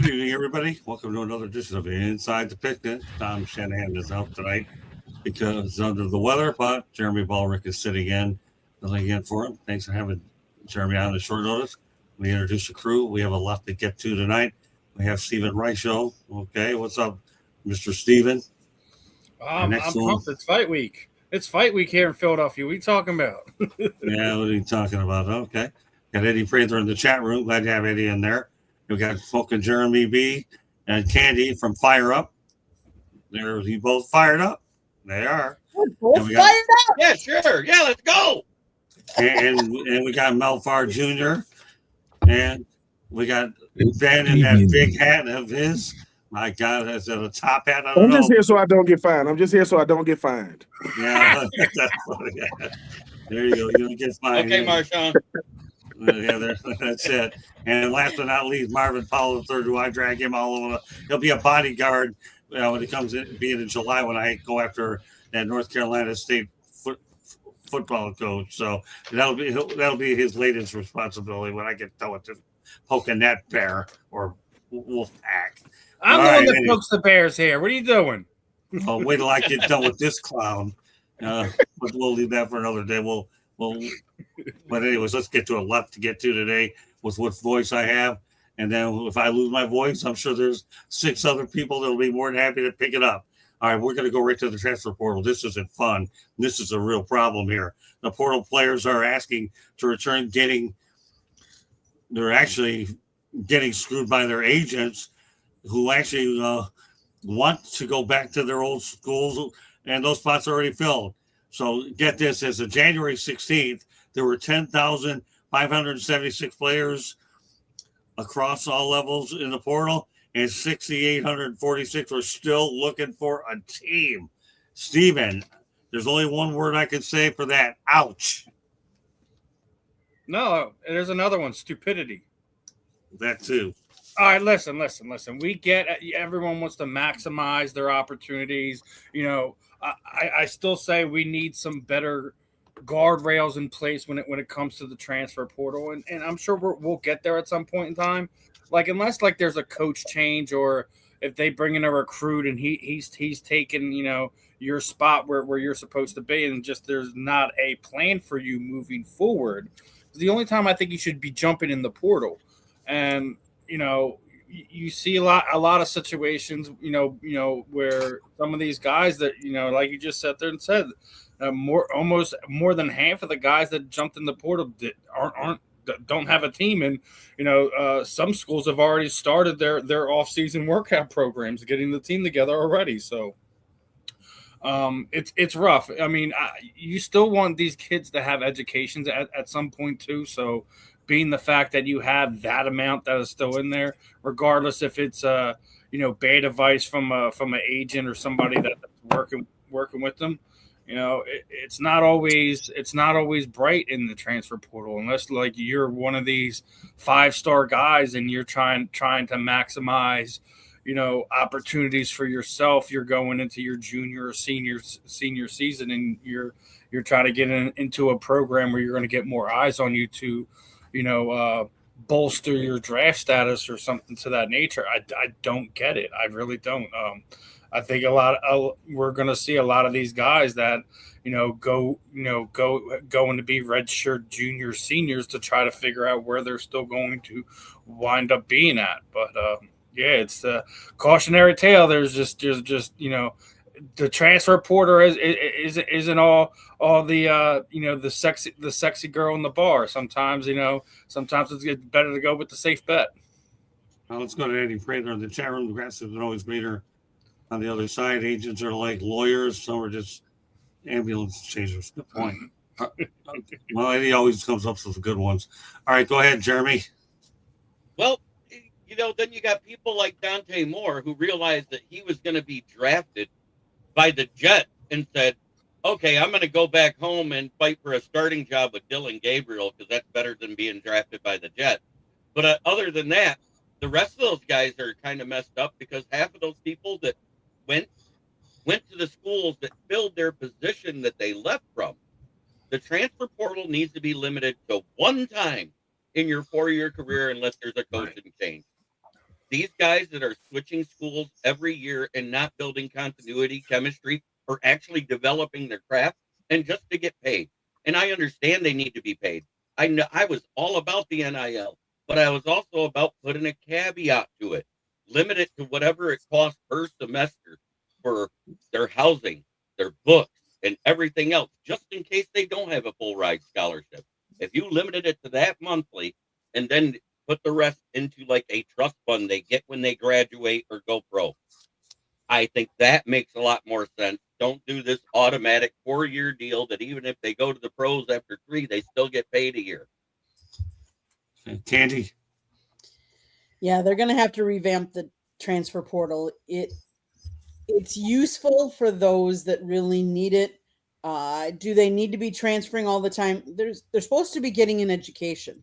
Good evening, everybody. Welcome to another edition of Inside the Picnic. Tom Shanahan is out tonight because under the weather, but Jeremy Ballrick is sitting in, filling in for him. Thanks for having Jeremy on the short notice. We introduce the crew. We have a lot to get to tonight. We have Stephen Reichel. Okay, what's up, Mr. Stephen? I'm pumped. It's fight week. It's fight week here in Philadelphia. What are you talking about? Yeah, what are you talking about? Okay. Got Eddie Prather in the chat room. Glad to have Eddie in there. We got Folk and Jeremy B and Candy from Fire Up. They're you both fired up. They are. We're both fired up. Yeah, sure. Yeah, let's go. And we got Melfar Jr. And we got Ben in that big hat of his. My God, that's a top hat. I'm just here so I don't get fined. Yeah, there you go. You don't get fined. Okay, Marshawn. Yeah, that's it. And last but not least, Marvin Powell III. Do I drag him all over? He'll be a bodyguard when it comes in, being in July when I go after that North Carolina State football coach. So that'll be his latest responsibility when I get done with poking that bear or wolf pack. I'm the one that pokes the bears here. What are you doing? Oh, wait till I get done with this clown. But we'll leave that for another day. But anyways, let's get to a lot to get to today with what voice I have. And then if I lose my voice, I'm sure there's 6 other people that'll be more than happy to pick it up. All right, we're going to go right to the transfer portal. This isn't fun. This is a real problem here. The portal players are asking to return they're actually getting screwed by their agents who actually want to go back to their old schools, and those spots are already filled. So get this, as of January 16th, there were 10,576 players across all levels in the portal, and 6,846 are still looking for a team. Steven, there's only one word I can say for that. Ouch. No, there's another one, stupidity. That too. All right, listen. We get everyone wants to maximize their opportunities. I still say we need some better guardrails in place when it comes to the transfer portal, and I'm sure we'll get there at some point in time. Unless there's a coach change, or if they bring in a recruit and he's taken your spot where you're supposed to be, and just there's not a plan for you moving forward. The only time I think you should be jumping in the portal, and you see a lot of situations, where some of these guys that, like you just sat there and said, almost more than half of the guys that jumped in the portal don't have a team. And, some schools have already started their off-season workout programs, getting the team together already. So it's rough. I mean, you still want these kids to have educations at some point too. So, being the fact that you have that amount that is still in there, regardless if it's bad advice from an agent or somebody that's working with them, it's not always bright in the transfer portal unless you're one of these 5-star guys and you're trying to maximize opportunities for yourself. You're going into your junior or senior season, and you're trying to get into a program where you're going to get more eyes on you to bolster your draft status or something to that nature. I don't get it. I really don't. I think we're going to see a lot of these guys that, going to be redshirt juniors, seniors to try to figure out where they're still going to wind up being at. But it's a cautionary tale. There's just the transfer portal isn't all the sexy girl in the bar. Sometimes it's better to go with the safe bet. Now let's go to Eddie Prather in the chat room. The grass isn't always greener on the other side. Agents are like lawyers. Some are just ambulance chasers. Good point. Well, Eddie always comes up with the good ones. All right, go ahead, Jeremy. Well, then you got people like Dante Moore who realized that he was going to be drafted by the Jets and said, okay, I'm going to go back home and fight for a starting job with Dylan Gabriel because that's better than being drafted by the Jets. But other than that, the rest of those guys are kind of messed up because half of those people that went to the schools that filled their position that they left from. The transfer portal needs to be limited to one time in your 4-year career unless there's a coaching change. these guys that are switching schools every year and not building continuity, chemistry, are actually developing their craft and just to get paid. And I understand they need to be paid. I know I was all about the NIL, but I was also about putting a caveat to it. Limit it to whatever it costs per semester for their housing, their books, and everything else, just in case they don't have a full ride scholarship. If you limited it to that monthly and then put the rest into like a trust fund they get when they graduate or go pro, I think that makes a lot more sense. Don't do this automatic 4-year deal that even if they go to the pros after 3, they still get paid a year. Tandy? Yeah, they're going to have to revamp the transfer portal. It's useful for those that really need it. Do they need to be transferring all the time? They're supposed to be getting an education.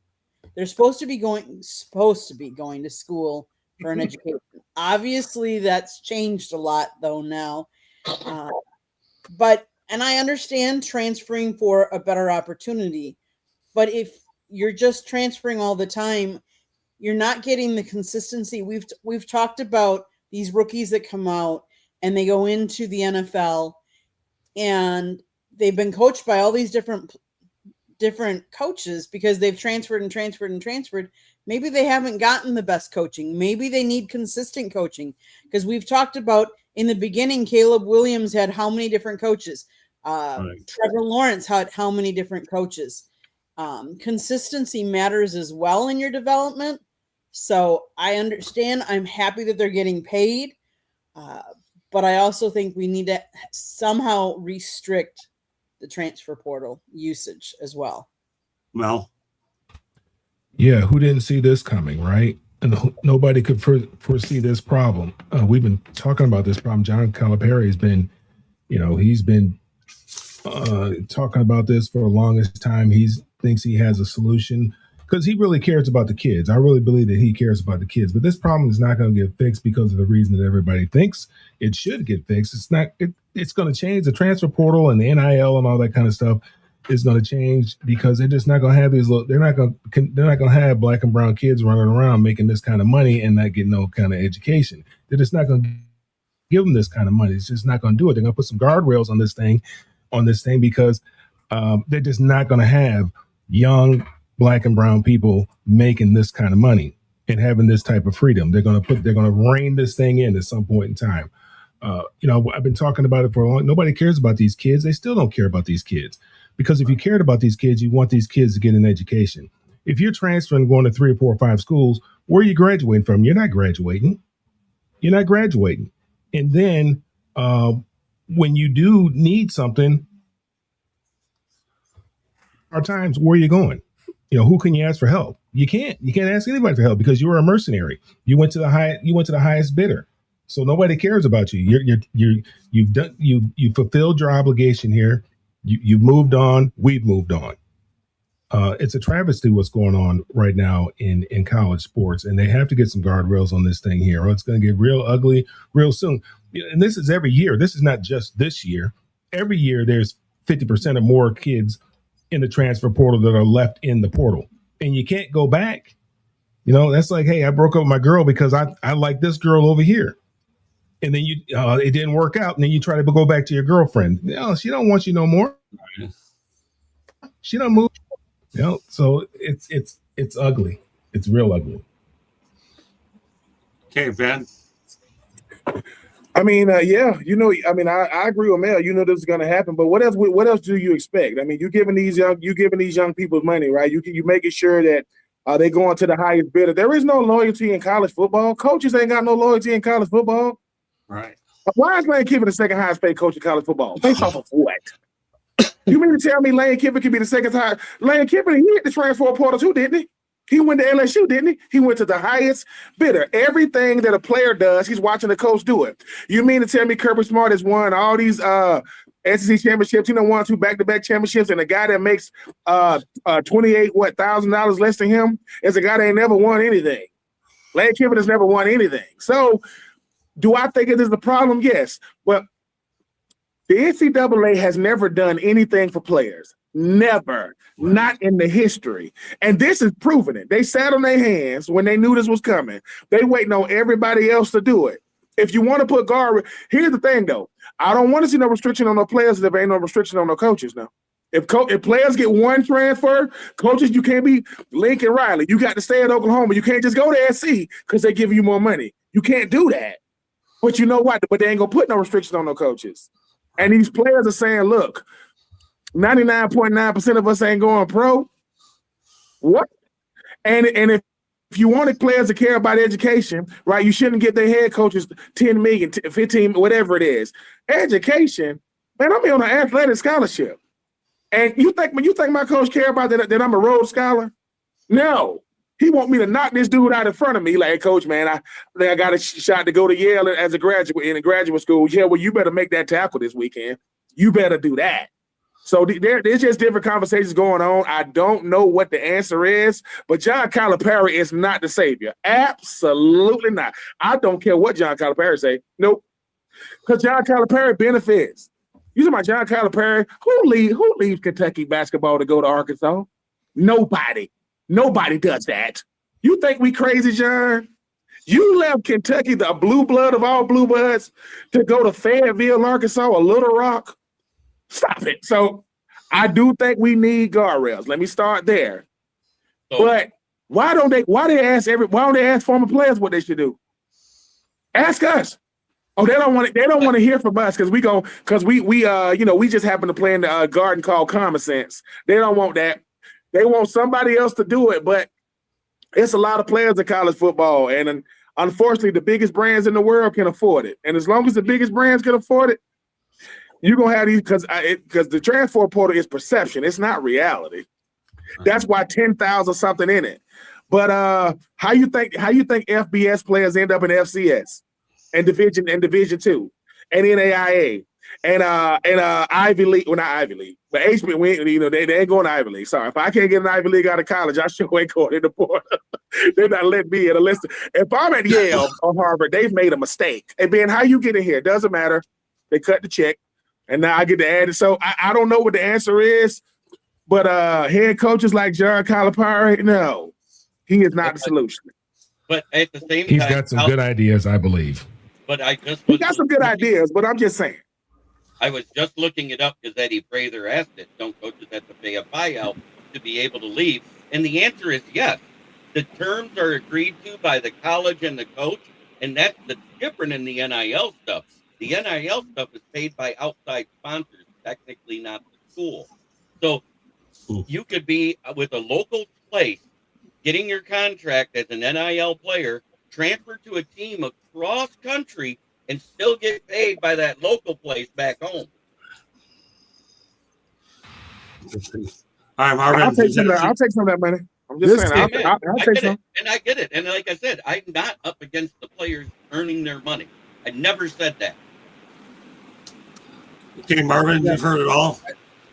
They're supposed to be going to school for an education. Obviously, that's changed a lot though now. But I understand transferring for a better opportunity. But if you're just transferring all the time, you're not getting the consistency. We've talked about these rookies that come out and they go into the NFL and they've been coached by all these different coaches because they've transferred and transferred and transferred. Maybe they haven't gotten the best coaching. Maybe they need consistent coaching because we've talked about in the beginning, Caleb Williams had how many different coaches? Right. Trevor Lawrence had how many different coaches? Consistency matters as well in your development. So I understand. I'm happy that they're getting paid. But I also think we need to somehow restrict the transfer portal usage as well. Well, yeah, who didn't see this coming, right? And nobody could foresee this problem. We've been talking about this problem. John Calipari has been, he's been talking about this for the longest time. He thinks he has a solution because he really cares about the kids. I really believe that he cares about the kids. But this problem is not going to get fixed because of the reason that everybody thinks it should get fixed. It's not. It's going to change. The transfer portal and the NIL and all that kind of stuff is going to change because they're just not going to have these. They're not going to have black and brown kids running around making this kind of money and not getting no kind of education. They're just not going to give them this kind of money. It's just not going to do it. They're going to put some guardrails on this thing because they're just not going to have young black and brown people making this kind of money and having this type of freedom. They're going to rein this thing in at some point in time. I've been talking about it for a long. Nobody cares about these kids. They still don't care about these kids because if you cared about these kids, you want these kids to get an education. If you're transferring, going to 3 or 4 or 5 schools, where are you graduating from? You're not graduating. And then when you do need something, our times, where are you going? Who can you ask for help? You can't ask anybody for help because you were a mercenary. You went to the highest bidder. So nobody cares about you. You've fulfilled your obligation here. You've moved on. We've moved on. It's a travesty what's going on right now in college sports, and they have to get some guardrails on this thing here, or it's going to get real ugly real soon. And this is every year. This is not just this year. Every year there's 50% or more kids in the transfer portal that are left in the portal, and you can't go back. That's like, hey, I broke up with my girl because I like this girl over here. And then it didn't work out. And then you try to go back to your girlfriend. She don't want you no more. She don't move. So it's ugly. It's real ugly. Okay, Ben. I mean, yeah, I agree with Mel. This is going to happen. But what else do you expect? I mean, you're giving these young people money, right? You making sure that they going to the highest bidder. There is no loyalty in college football. Coaches ain't got no loyalty in college football. Right. Why is Lane Kiffin the second highest paid coach in college football? Based off of what? You mean to tell me Lane Kiffin could be the second highest? Lane Kiffin, he hit the transfer portal too, didn't he? He went to LSU, didn't he? He went to the highest bidder. Everything that a player does, he's watching the coach do it. You mean to tell me Curt Smart has won all these SEC championships? Won 2 back-to-back championships, and the guy that makes $1,000 less than him is a guy that ain't never won anything. Lane Kiffin has never won anything. So, do I think it is a problem? Yes. But the NCAA has never done anything for players. Never. Not in the history. And this is proving it. They sat on their hands when they knew this was coming. They waiting on everybody else to do it. If you want to put guard, here's the thing though. I don't want to see no restriction on no players if there ain't no restriction on no coaches now. If players get one transfer, coaches, you can't be Lincoln Riley. You got to stay at Oklahoma. You can't just go to SC because they give you more money. You can't do that. But you know what? But they ain't going to put no restriction on no coaches. And these players are saying, look, 99.9% of us ain't going pro. What? And if you wanted players to care about education, right, you shouldn't get their head coaches 10 million, 15, whatever it is. Education, man, I'm here on an athletic scholarship. And you think my coach care about that I'm a Rhodes Scholar? No. He want me to knock this dude out in front of me. Like, hey, coach, man, I think I got a shot to go to Yale as a graduate in a graduate school. Yeah, well, you better make that tackle this weekend. You better do that. So there's just different conversations going on. I don't know what the answer is, but John Calipari is not the savior. Absolutely not. I don't care what John Calipari say. Nope. Because John Calipari benefits. You talking about John Calipari? Who leaves Kentucky basketball to go to Arkansas? Nobody. Nobody does that. You think we crazy, John? You left Kentucky, the blue blood of all blue bloods, to go to Fayetteville, Arkansas, or Little Rock? Stop it. So I do think we need guardrails. Let me start there. But why don't they ask former players what they should do? Ask us. Oh, they don't want to hear from us because we just happen to play in the garden called Common Sense. They don't want that. They want somebody else to do it, but it's a lot of players in college football, and unfortunately, the biggest brands in the world can afford it. And as long as the biggest brands can afford it, you're gonna have these because the transfer portal is perception; it's not reality. That's why 10,000 something in it. But how you think FBS players end up in FCS and Division II and NAIA and Ivy League? Well, not Ivy League, but HB. They ain't going to Ivy League. Sorry, if I can't get an Ivy League out of college, I sure ain't going in the portal. They're not letting me in. If I'm at Yale or Harvard, they've made a mistake. And Ben, how you get in here? Doesn't matter. They cut the check. And now I get to add it. So I don't know what the answer is, but head coaches like John Calipari, no, he is not the solution. But at the same time, he's got some good ideas, I believe. But he got some good ideas, but I'm just saying. I was just looking it up because Eddie Prather asked it. Don't coaches have to pay a buyout to be able to leave? And the answer is yes. The terms are agreed to by the college and the coach, and that's different in the NIL stuff. The NIL stuff is paid by outside sponsors, technically not the school. So you could be with a local place, getting your contract as an NIL player, transfer to a team across country, and still get paid by that local place back home. I'm I'll take some of that money. I'm just saying. I'll take some. And I get it. And like I said, I'm not up against the players earning their money. I never said that. Okay, Marvin, you've heard it all.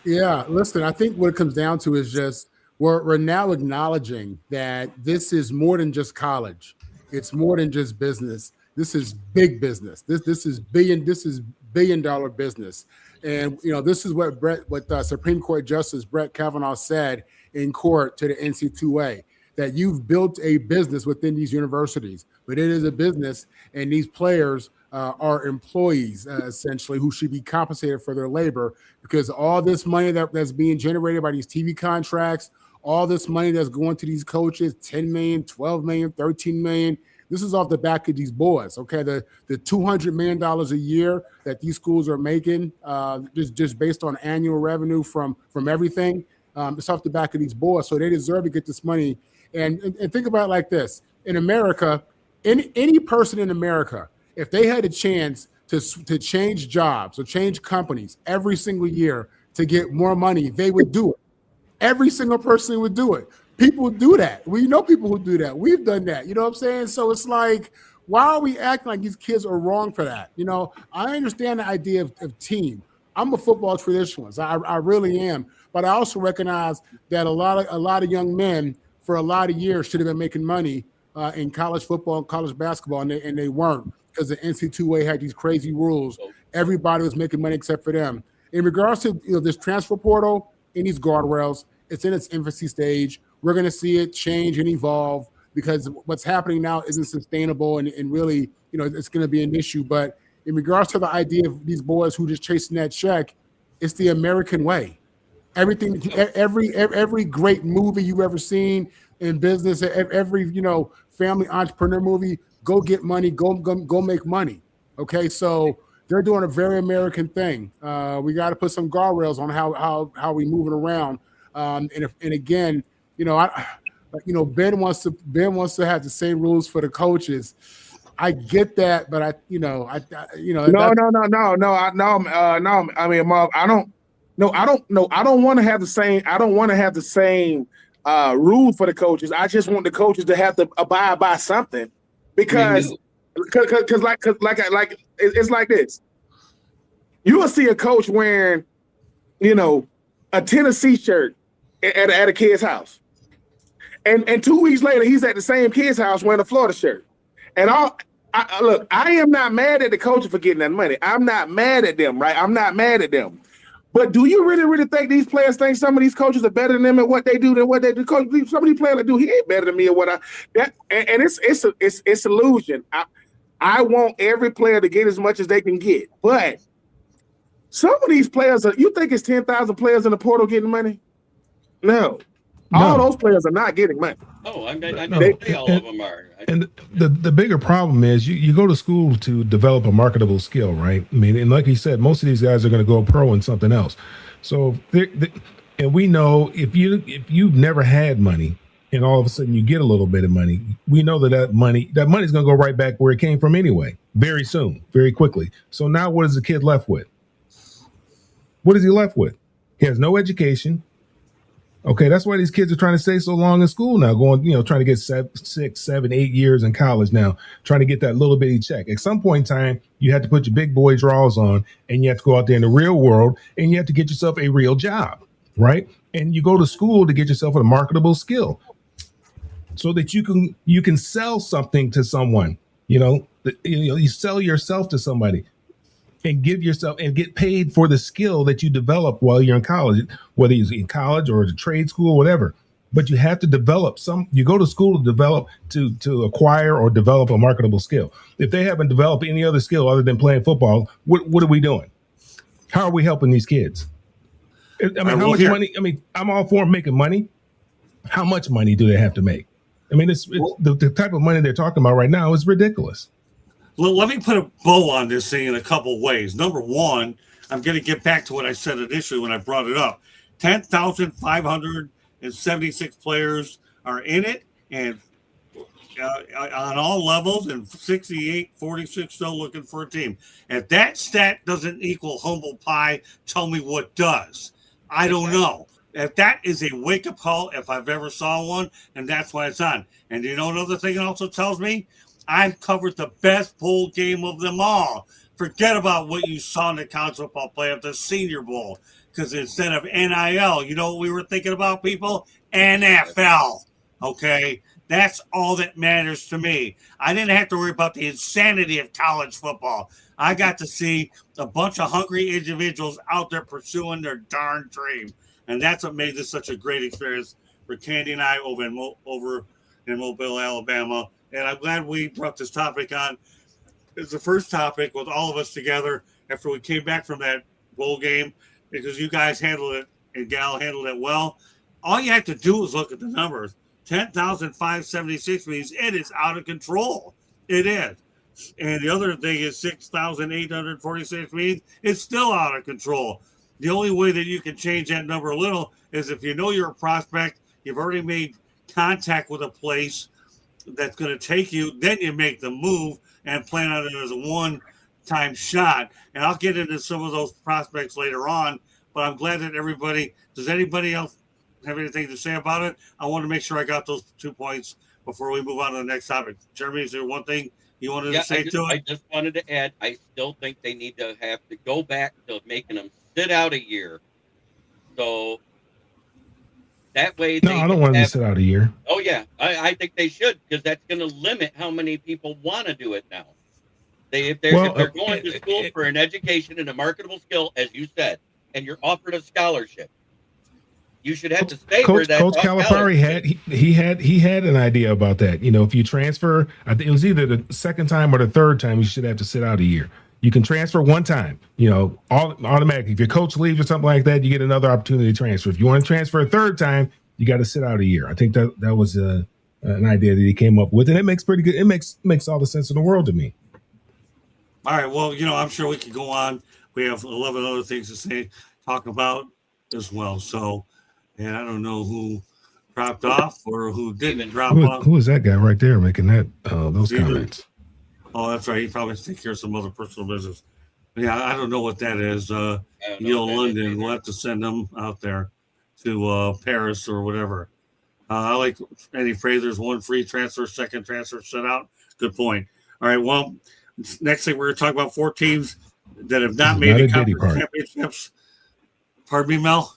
Yeah, listen, I think what it comes down to is just we're now acknowledging that this is more than just college. It's more than just business. This is big business. This is billion-dollar business. And this is what Supreme Court Justice Brett Kavanaugh said in court to the NC2A, that you've built a business within these universities, but it is a business, and these players are employees essentially who should be compensated for their labor, because all this money that's being generated by these TV contracts, all this money that's going to these coaches, 10 million, 12 million, 13 million, this is off the back of these boys. Okay, the $200 million a year that these schools are making, just based on annual revenue from everything, it's off the back of these boys. So they deserve to get this money. And think about it like this: in America, any person in America, if they had a chance to change jobs or change companies every single year to get more money, they would do it. Every single person would do it. People do that. We know people who do that. We've done that. You know what I'm saying? So it's like, why are we acting like these kids are wrong for that? I understand the idea of team. I'm a football traditionalist. I really am. But I also recognize that a lot of young men for a lot of years should have been making money in college football and college basketball, and they weren't, because the NC2A had these crazy rules. Everybody was making money except for them. In regards to this transfer portal, in these guardrails. It's in its infancy stage. We're going to see it change and evolve because what's happening now isn't sustainable and really, it's going to be an issue. But in regards to the idea of these boys who just chasing that check, it's the American way. Everything, every great movie you've ever seen in business, every family entrepreneur movie, go get money, go make money. Okay, so they're doing a very American thing. We got to put some guardrails on how we moving around. And again, Ben wants to have the same rules for the coaches. I get that, but no. I mean, Marv, I don't want to have the same. I don't want to have the same rule for the coaches. I just want the coaches to have to abide by something because it's like this. You will see a coach wearing, a Tennessee shirt at a kid's house, and 2 weeks later he's at the same kid's house wearing a Florida shirt. And look, I am not mad at the coaches for getting that money. I'm not mad at them, right? I'm not mad at them. But do you really think these players think some of these coaches are better than them at what they do than what they do? Coach, some of these players do, he ain't better than me at what it's illusion. I want every player to get as much as they can get, but some of these players you think it's 10,000 players in the portal getting money? No. All those players are not getting money. Oh, I know all of them are. And the bigger problem is you go to school to develop a marketable skill, right? I mean, and like you said, most of these guys are going to go pro in something else. So, and we know if you've never had money and all of a sudden you get a little bit of money, we know that money's going to go right back where it came from anyway, very soon, very quickly. So now what is the kid left with? What is he left with? He has no education. Okay, that's why these kids are trying to stay so long in school now, going, trying to get 6, 7, 8 years in college now, trying to get that little bitty check. At some point in time, you have to put your big boy drawers on and you have to go out there in the real world and you have to get yourself a real job, right? And you go to school to get yourself a marketable skill so that you can sell something to someone, you sell yourself to somebody. And give yourself and get paid for the skill that you develop while you're in college, whether it's in college or a trade school, whatever. But you have to develop you go to school to develop, to acquire or develop a marketable skill. If they haven't developed any other skill other than playing football, what are we doing? How are we helping these kids? I mean, how much money? I mean, I'm all for making money. How much money do they have to make? I mean, it's the type of money they're talking about right now is ridiculous. Well, let me put a bow on this thing in a couple ways. Number one, I'm going to get back to what I said initially when I brought it up. 10,576 players are in it, and on all levels, and 68-46 still looking for a team. If that stat doesn't equal humble pie, tell me what does. I don't know. If that is a wake-up call, if I've ever saw one, and that's why it's on. And another thing it also tells me? I've covered the best bowl game of them all. Forget about what you saw in the college football playoff, the Senior Bowl. Because instead of NIL, you know what we were thinking about, people? NFL. Okay? That's all that matters to me. I didn't have to worry about the insanity of college football. I got to see a bunch of hungry individuals out there pursuing their darn dream. And that's what made this such a great experience for Candy and I over in Mobile, Alabama. And I'm glad we brought this topic on. It's the first topic with all of us together after we came back from that bowl game, because you guys handled it and Gal handled it well. All you have to do is look at the numbers. 10,576 means it is out of control. It is. And the other thing is 6,846 means it's still out of control. The only way that you can change that number a little is if you know you're a prospect, you've already made contact with a place that's going to take you, then you make the move and plan on it as a one-time shot. And I'll get into some of those prospects later on, but I'm glad that does anybody else have anything to say about it? I want to make sure I got those 2 points before we move on to the next topic. Jeremy, is there one thing you wanted to say to it? I just wanted to add, I still think they need to have to go back to making them sit out a year. So that way, I don't want them to sit out a year. Oh yeah, I think they should, because that's going to limit how many people want to do it now. If they're going to school for an education and a marketable skill, as you said, and you're offered a scholarship, You should have to stay where that Coach Calipari had an idea about that. You know, if you transfer, I think it was either the second time or the third time, you should have to sit out a year. You can transfer one time, you know, automatically. If your coach leaves or something like that, you get another opportunity to transfer. If you want to transfer a third time, you got to sit out a year. I think that was an idea that he came up with, and it makes pretty good. It makes all the sense in the world to me. All right. Well, you know, I'm sure we could go on. We have 11 other things to talk about as well. So, and I don't know who dropped off or who didn't drop off. Who is that guy right there making that those comments? Oh, that's right. He probably takes care of some other personal business. But yeah, I don't know what that is. Neil London, we'll have to send them out there to Paris or whatever. I like Eddie Frazier's one free transfer, second transfer set out. Good point. All right. Well, next thing we're going to talk about 4 teams that have not made the conference championships. Pardon me, Mel?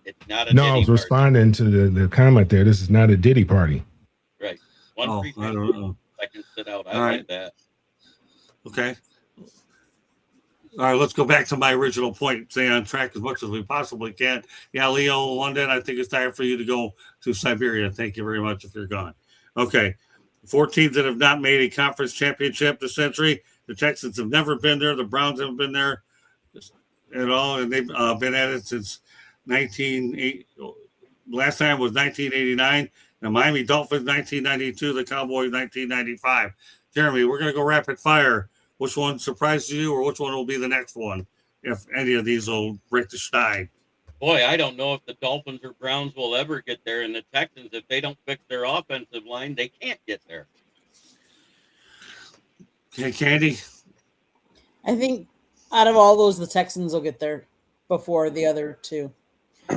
It's not a no, I was responding to the comment there. This is not a Diddy party. Right. One free I don't know. I can sit out. I like that. Okay. All right, let's go back to my original point. Stay on track as much as we possibly can. Yeah, Leo, London, I think it's time for you to go to Siberia. Thank you very much if you're gone. Okay. 4 teams that have not made a conference championship this century. The Texans have never been there. The Browns haven't been there at all, and they've been at it since 1980. Last time was 1989. The Miami Dolphins, 1992. The Cowboys, 1995. Jeremy, we're going to go rapid fire. Which one surprised you, or which one will be the next one, if any of these will break the stein? Boy, I don't know if the Dolphins or Browns will ever get there. And the Texans, if they don't fix their offensive line, they can't get there. Okay, Candy? I think out of all those, the Texans will get there before the other 2.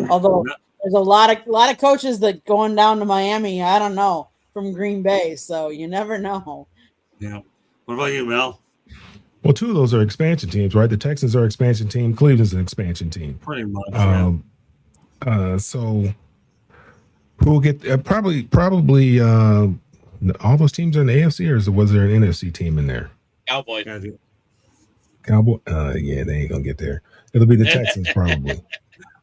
Although there's a lot of coaches that going down to Miami, I don't know, from Green Bay. So you never know. Yeah. What about you, Mel? Well, 2 of those are expansion teams, right? The Texans are an expansion team. Cleveland's an expansion team. Pretty much. So who will get probably all those teams are in the AFC, or was there an NFC team in there? Cowboys. Cowboy. Yeah, they ain't gonna get there. It'll be the Texans probably.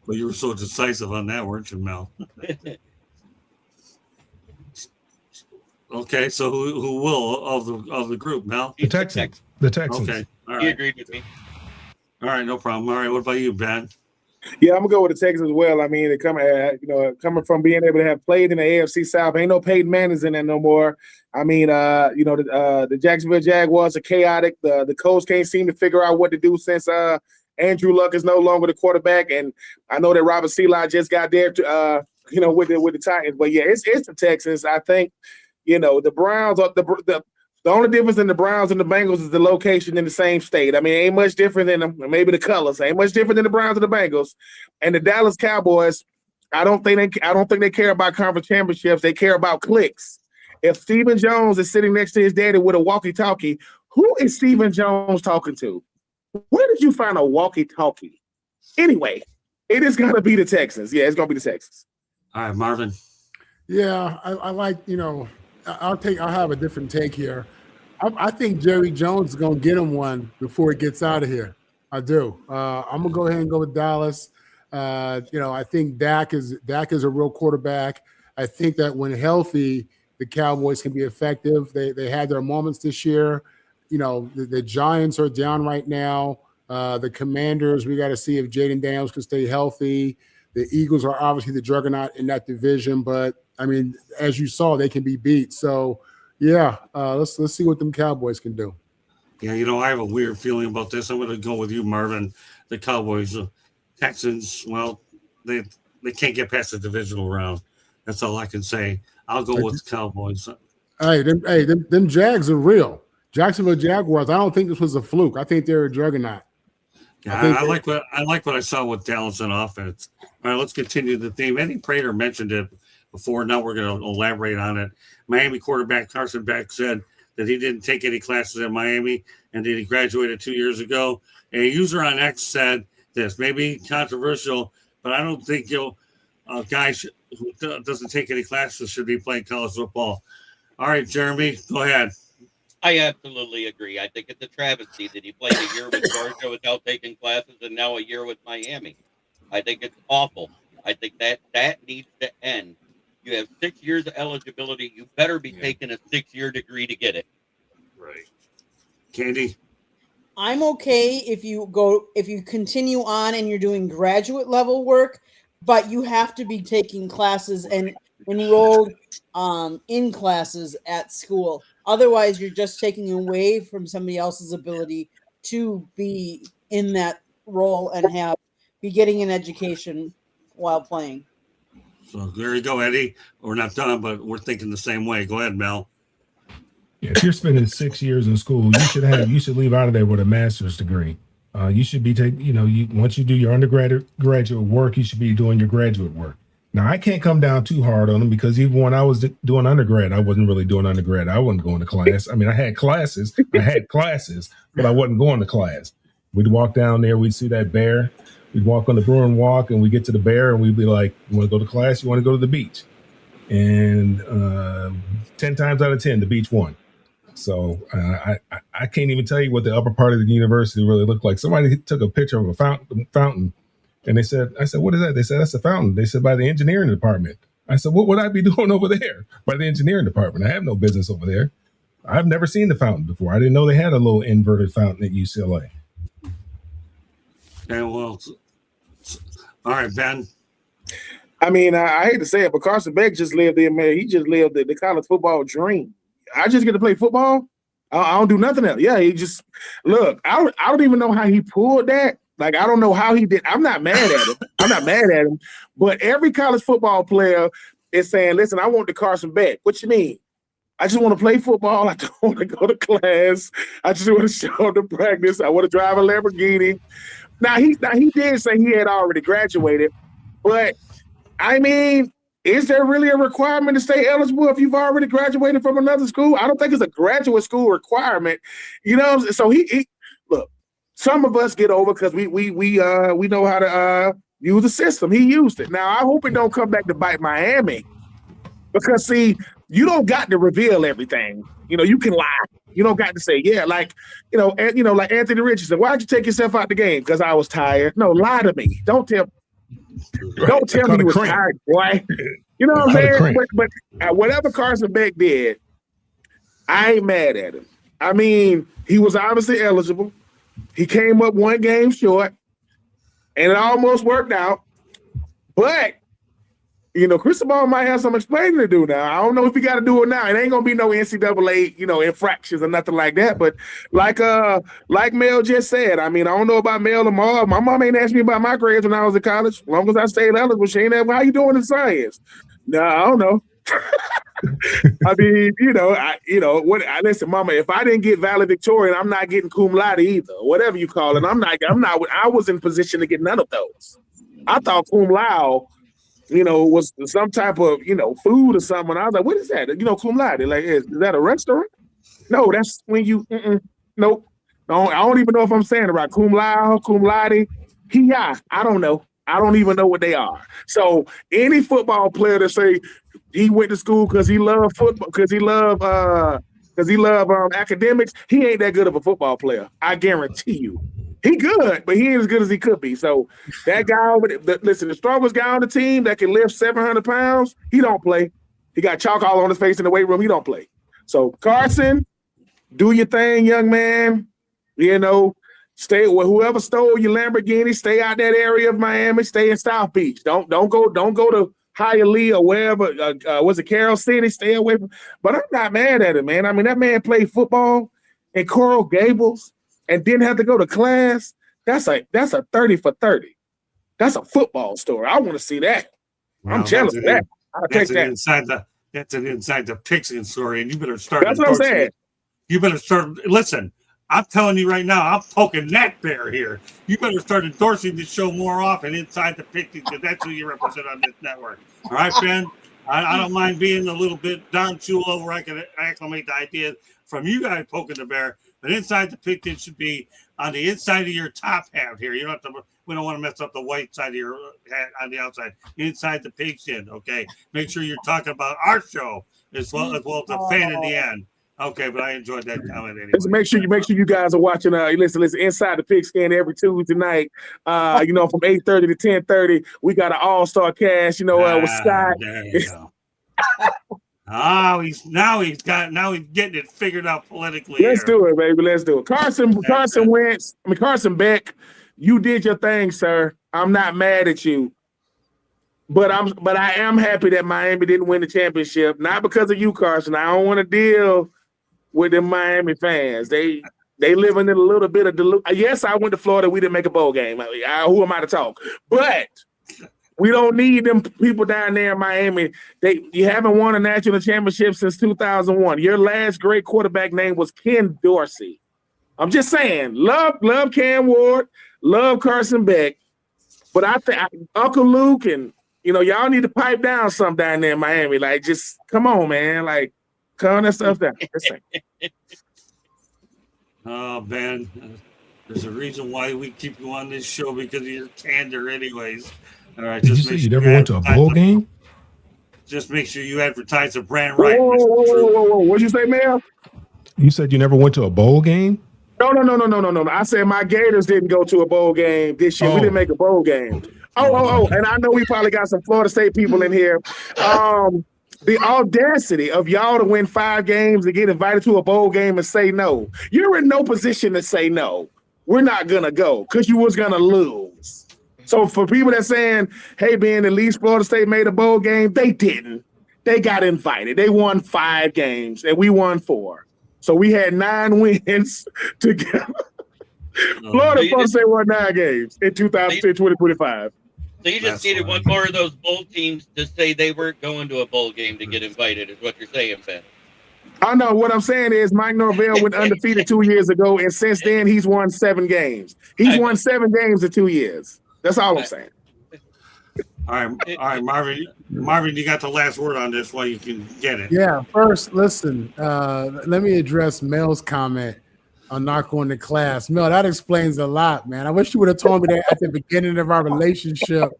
Well, you were so decisive on that, weren't you, Mel? Okay, so who will of the group, Mel? The Texans. The Texans. Okay, all right. He agreed with me. All right, no problem. All right, what about you, Ben? Yeah, I'm gonna go with the Texans as well. I mean, coming from being able to have played in the AFC South, ain't no Peyton Manning's in there no more. I mean, the Jacksonville Jaguars are chaotic. The Colts can't seem to figure out what to do since Andrew Luck is no longer the quarterback, and I know that Robert Seeley just got there to with the Titans. But yeah, it's the Texans. I think the Browns are the only difference in the Browns and the Bengals is the location in the same state. I mean, it ain't much different than maybe the colors. Ain't much different than the Browns and the Bengals. And the Dallas Cowboys, I don't think they care about conference championships. They care about clicks. If Stephen Jones is sitting next to his daddy with a walkie-talkie, who is Stephen Jones talking to? Where did you find a walkie-talkie? Anyway, it is going to be the Texans. Yeah, it's going to be the Texans. All right, Marvin. Yeah, I like, I'll have a different take here. I think Jerry Jones is going to get him one before he gets out of here. I do. I'm going to go ahead and go with Dallas. I think Dak is a real quarterback. I think that when healthy, the Cowboys can be effective. They had their moments this year. The Giants are down right now. The Commanders, we got to see if Jaden Daniels can stay healthy. The Eagles are obviously the juggernaut in that division, but I mean, as you saw, they can be beat. So, yeah, let's see what them Cowboys can do. Yeah, I have a weird feeling about this. I'm going to go with you, Marvin. The Cowboys, Texans, well, they can't get past the divisional round. That's all I can say. I'll go with the Cowboys. Hey, them Jags are real. Jacksonville Jaguars, I don't think this was a fluke. I think they're a juggernaut. Yeah, I like what I saw with Dallas on offense. All right, let's continue the theme. Eddie Prater mentioned it before. Now we're going to elaborate on it. Miami quarterback Carson Beck said that he didn't take any classes at Miami and that he graduated 2 years ago. A user on X said this, maybe controversial, but I don't think a guy who doesn't take any classes should be playing college football. All right, Jeremy, go ahead. I absolutely agree. I think it's a travesty that he played a year with Georgia without taking classes and now a year with Miami. I think it's awful. I think that needs to end. You have 6 years of eligibility. You better be taking a 6-year degree to get it. Right. Candy? I'm okay if you continue on and you're doing graduate level work, but you have to be taking classes and enrolled in classes at school. Otherwise, you're just taking away from somebody else's ability to be in that role and be getting an education while playing. So there you go, Eddie. We're not done, but we're thinking the same way. Go ahead, Mel. Yeah, if you're spending 6 years in school, you should leave out of there with a master's degree. You should be once you do your undergraduate work, you should be doing your graduate work. Now, I can't come down too hard on them because even when I was doing undergrad, I wasn't really doing undergrad. I wasn't going to class. I mean, I had classes, but I wasn't going to class. We'd walk down there, we'd see that bear. We'd walk on the Bruin Walk, and we get to the bear, and we'd be like, "You want to go to class? You want to go to the beach?" And 10 times out of 10, the beach won. So I can't even tell you what the upper part of the university really looked like. Somebody took a picture of a fountain, and I said, "What is that?" They said, "That's a fountain." They said, "By the engineering department." I said, "What would I be doing over there by the engineering department? I have no business over there. I've never seen the fountain before. I didn't know they had a little inverted fountain at UCLA." Okay, well, all right, Ben. I mean, I hate to say it, but Carson Beck just lived there, man. He just lived the college football dream. I just get to play football. I don't do nothing else. Yeah, he just look. I don't even know how he pulled that. Like, I don't know how he did. I'm not mad at him. But every college football player is saying, "Listen, I want the Carson Beck." What you mean? I just want to play football. I don't want to go to class. I just want to show up to practice. I want to drive a Lamborghini. Now he did say he had already graduated, but I mean, is there really a requirement to stay eligible if you've already graduated from another school? I don't think it's a graduate school requirement. You know, so he look. Some of us get over because we know how to use the system. He used it. Now I hope it don't come back to bite Miami, because see, you don't got to reveal everything. You know, you can lie. You don't got to say, yeah, like, like Anthony Richardson. Why'd you take yourself out the game? Because I was tired. No, lie to me. Don't tell me you was tired, boy. You know what I'm saying? But whatever Carson Beck did, I ain't mad at him. I mean, he was obviously eligible. He came up one game short, and it almost worked out. But Cristobal might have some explaining to do now. I don't know if he got to do it now. It ain't gonna be no NCAA, infractions or nothing like that. But like Mel just said, I mean, I don't know about Mel or Marv. My mom ain't asked me about my grades when I was in college. As long as I stayed eligible, she ain't asked, "How you doing in science?" No, I don't know. I mean, listen, Mama, if I didn't get valedictorian, I'm not getting cum laude either, whatever you call it. I was in position to get none of those. I thought cum laude, was some type of, food or something. I was like, "What is that?" Cum laude. Like, is that a restaurant? No, that's when you, nope. I don't even know if I'm saying it right. Cum laude, I don't know. I don't even know what they are. So any football player that say he went to school because he loved football, because he loved academics, he ain't that good of a football player. I guarantee you. He good, but he ain't as good as he could be. So that guy the strongest guy on the team that can lift 700 pounds, he don't play. He got chalk all on his face in the weight room. He don't play. So Carson, do your thing, young man. Stay with whoever stole your Lamborghini. Stay out that area of Miami. Stay in South Beach. Don't go to Hialeah or wherever. Was it Carroll City? Stay away from. But I'm not mad at him, man. I mean, that man played football in Coral Gables and didn't have to go to class. That's a 30 for 30. That's a football story. I want to see that. Well, I'm jealous of that. I'll take that. That's an inside the Pigskin story, and you better start. That's what I'm saying. You better start. Listen, I'm telling you right now, I'm poking that bear here. You better start endorsing the show more often inside the Pigskin, because that's who you represent on this network. All right, Ben? I don't mind being a little bit down chulo where I can acclimate the ideas from you guys poking the bear, but inside the Pigskin should be on the inside of your top hat here. You don't have to. We don't want to mess up the white side of your hat on the outside. Inside the Pigskin, okay? Make sure you're talking about our show as well as the fan in the end. Okay, but I enjoyed that comment anyway. Just make sure you guys are watching. Listen, Inside the Pigskin every Tuesday night. From 8:30 to 10:30. We got an all-star cast. With Scott. There you go. He's getting it figured out politically. Let's do it, baby. Let's do it. Carson Beck, you did your thing, sir. I'm not mad at you. But I am happy that Miami didn't win the championship. Not because of you, Carson. I don't want to deal with the Miami fans. They live in a little bit of delusion. Yes, I went to Florida. We didn't make a bowl game. Who am I to talk? But we don't need them people down there in Miami. You haven't won a national championship since 2001. Your last great quarterback name was Ken Dorsey. I'm just saying, love Cam Ward, love Carson Beck. But I think Uncle Luke and y'all need to pipe down some down there in Miami. Like, just come on, man. Like, calm that stuff down. Oh, man. There's a reason why we keep you on this show, because of your candor anyways. All right. Did you say you never went to a bowl game? Just make sure you advertise the brand right. Whoa. What'd you say, man? You said you never went to a bowl game? No. I said my Gators didn't go to a bowl game this year. We didn't make a bowl game. And I know we probably got some Florida State people in here. The audacity of y'all to win 5 games and get invited to a bowl game and say no. You're in no position to say no. We're not going to go because you was going to lose. So for people that saying, hey, Ben, at least Florida State made a bowl game, they didn't. They got invited. They won 5 games, and we won 4. So we had 9 wins together. Florida State won 9 games in 2025. So you just needed one more of those bowl teams to say they weren't going to a bowl game to get invited, is what you're saying, Ben. I know. What I'm saying is Mike Norvell went undefeated 2 years ago, and since then he's won 7 games. He's won 7 games in 2 years. That's all I'm saying. All right, Marvin, you got the last word on this while you can get it. Yeah, first, listen, let me address Mel's comment on not going to class. Mel, that explains a lot, man. I wish you would have told me that at the beginning of our relationship,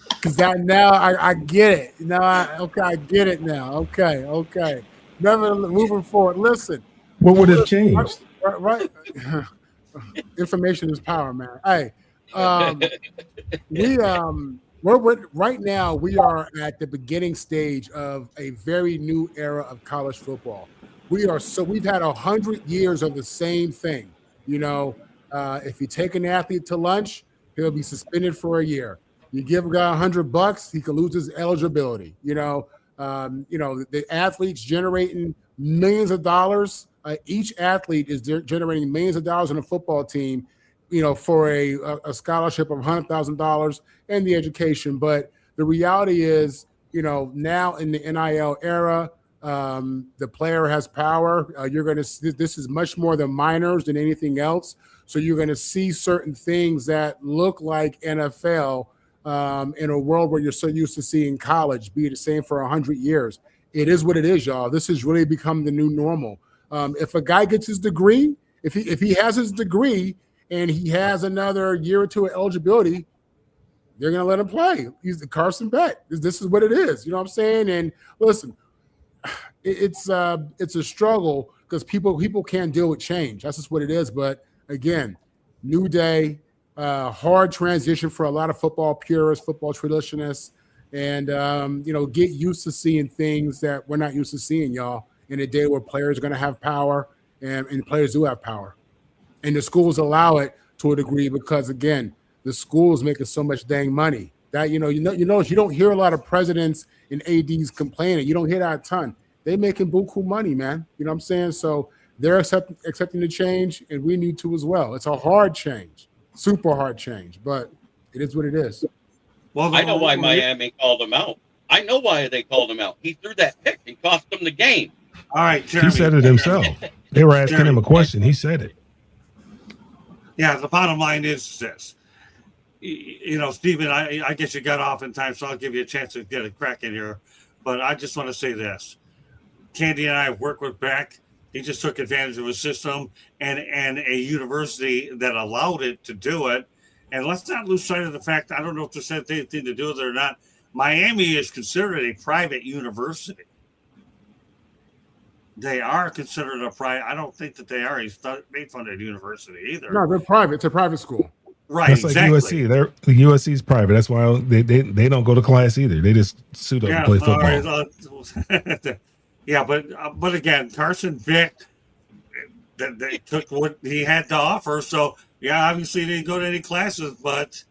because now I get it. I get it now. Okay. Never moving forward. Listen. What would have changed? Right. Information is power, man. Hey, we're right now we are at the beginning stage of a very new era of college football. We've had 100 years of the same thing. If you take an athlete to lunch, he'll be suspended for a year. You give a guy $100, he could lose his eligibility. The athletes generating millions of dollars. Each athlete is generating millions of dollars on a football team, for a scholarship of $100,000 and the education. But the reality is, now in the NIL era, the player has power. This is much more than minors than anything else. So you're going to see certain things that look like NFL in a world where you're so used to seeing college be the same for 100 years. It is what it is, y'all. This has really become the new normal. If a guy gets his degree, if he has his degree and he has another year or two of eligibility, they're going to let him play. He's the Carson Beck. This is what it is. You know what I'm saying? And listen, it's a struggle because people can't deal with change. That's just what it is. But again, new day, hard transition for a lot of football purists, football traditionalists, and get used to seeing things that we're not used to seeing, y'all, in a day where players are going to have power and players do have power. And the schools allow it to a degree because, again, the schools making so much dang money. That you don't hear a lot of presidents and ADs complaining. You don't hear that a ton. They making buku money, man. You know what I'm saying? So they're accepting the change, and we need to as well. It's a hard change, super hard change, but it is what it is. Well, I know why Miami called him out. I know why they called him out. He threw that pick and cost them the game. All right, Jeremy. He said it himself. They were asking him a question. He said it. Yeah, the bottom line is this. Stephen, I guess you got off in time, so I'll give you a chance to get a crack in here. But I just want to say this. Candy and I have worked with Beck. He just took advantage of a system and a university that allowed it to do it. And let's not lose sight of the fact, I don't know if this has anything to do with it or not, Miami is considered a private university. They are considered a private. I don't think that they are a state-funded university either. No, they're private. It's a private school. Right, That's exactly. like USC. The USC is private. That's why they don't go to class either. They just suit up and play football. Yeah, but again, Carson Beck, they took what he had to offer. So yeah, obviously he didn't go to any classes, but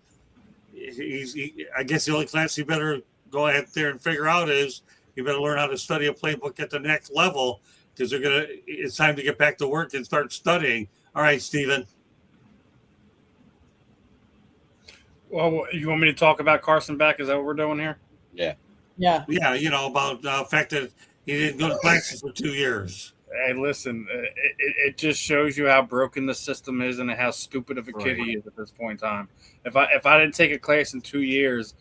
I guess the only class he better go ahead there and figure out is you better learn how to study a playbook at the next level, because it's time to get back to work and start studying. All right, Steven. Well, you want me to talk about Carson Beck? Is that what we're doing here? Yeah. Yeah. Yeah, about the fact that he didn't go to classes for 2 years. Hey, listen, it just shows you how broken the system is and how stupid of a kid he is at this point in time. If I didn't take a class in 2 years,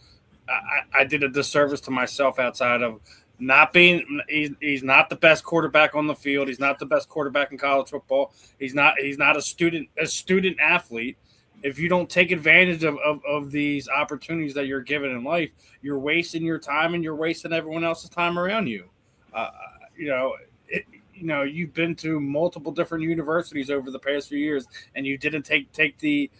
I did a disservice to myself outside of not being. He's not the best quarterback on the field. He's not the best quarterback in college football. He's not a student athlete. If you don't take advantage of these opportunities that you're given in life, you're wasting your time and you're wasting everyone else's time around you. You've been to multiple different universities over the past few years, and you didn't take the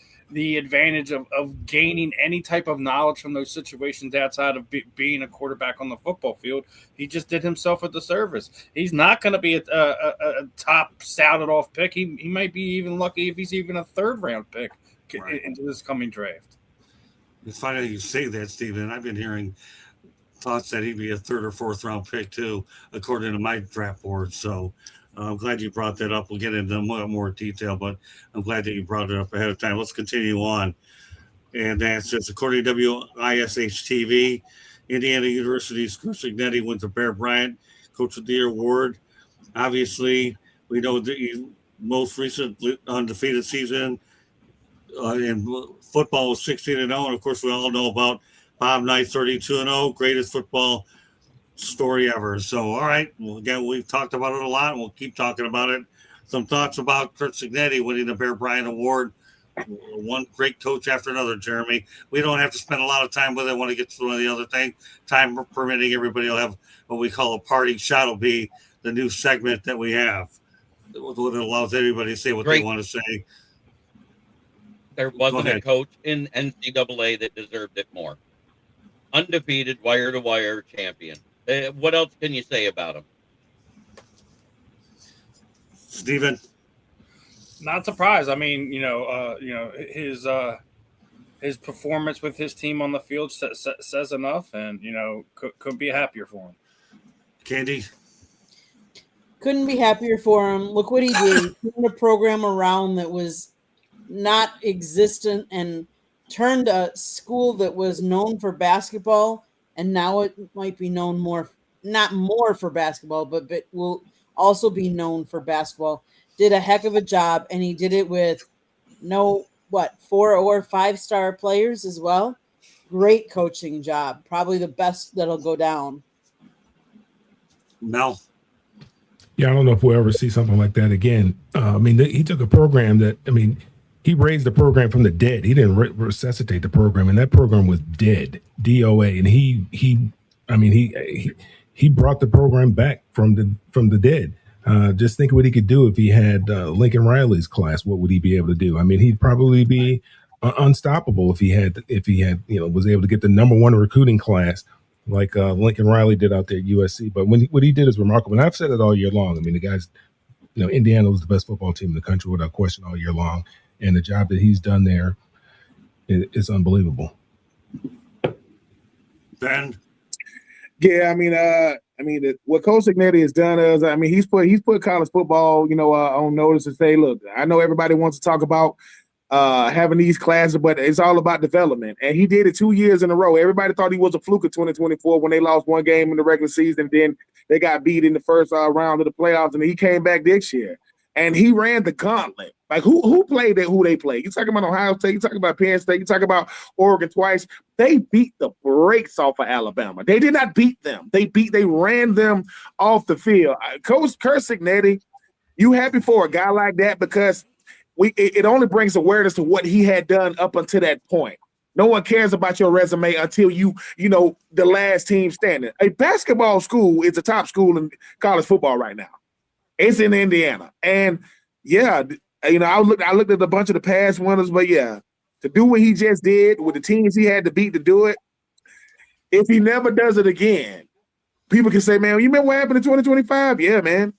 advantage of gaining any type of knowledge from those situations outside of being a quarterback on the football field. He just did himself a disservice. He's not going to be a top touted off pick. He might be even lucky if he's even a third-round pick into this coming draft. It's funny you say that, Steven. I've been hearing thoughts that he'd be a third or fourth round pick too, according to my draft board. So I'm glad you brought that up. We'll get into more detail, but I'm glad that you brought it up ahead of time. Let's continue on. And that's just according to WISH TV, Indiana University's Cignetti wins the Bear Bryant Coach of the Year award. Obviously, we know the most recent undefeated season in football was 16-0, and of course we all know about Bob Knight 32-0, greatest football story ever. So all right, well, again, we've talked about it a lot and we'll keep talking about it. Some thoughts about Curt Cignetti winning the Bear Bryant Award. One great coach after another, Jeremy. We don't have to spend a lot of time with it. I want to get to one of the other things. Time permitting, everybody will have what we call a parting shot. Will be the new segment that we have. It allows everybody to say what they want to say. There wasn't a coach in NCAA that deserved it more. Undefeated, wire-to-wire champion. What else can you say about him? Steven? Not surprised. I mean, his performance with his team on the field says enough, and couldn't be happier for him. Candy? Couldn't be happier for him. Look what he did. He turned a program around that was not existent and turned a school that was known for basketball, and now it might be known not more for basketball, but will also be known for basketball. Did a heck of a job, and he did it with 4 or 5-star players as well. Great coaching job. Probably the best that'll go down. Mel? Yeah, I don't know if we'll ever see something like that again. He took a program that, he raised the program from the dead. He didn't resuscitate the program, and that program was dead, DOA. And he brought the program back from the dead. Just think what he could do if he had Lincoln Riley's class. What would he be able to do? He'd probably be unstoppable if he had was able to get the number one recruiting class like Lincoln Riley did out there at USC. But what he did is remarkable. And I've said it all year long. The guys, Indiana was the best football team in the country without question all year long. And the job that he's done there is unbelievable. Ben? Yeah, what Coach Cignetti has done is, he's put college football, on notice and say, look, I know everybody wants to talk about having these classes, but it's all about development. And he did it 2 years in a row. Everybody thought he was a fluke of 2024 when they lost one game in the regular season. Then they got beat in the first round of the playoffs, and he came back this year. And he ran the gauntlet. Like who played that? Who they played? You talking about Ohio State? You talking about Penn State? You talking about Oregon twice? They beat the brakes off of Alabama. They did not beat them. They ran them off the field. Coach Curt Cignetti, you happy for a guy like that because it only brings awareness to what he had done up until that point. No one cares about your resume until the last team standing. A basketball school is the top school in college football right now. It's in Indiana. And yeah, you know, I looked at a bunch of the past winners, but yeah, to do what he just did with the teams he had to beat to do it, if he never does it again, people can say, man, you remember what happened in 2025? Yeah, man.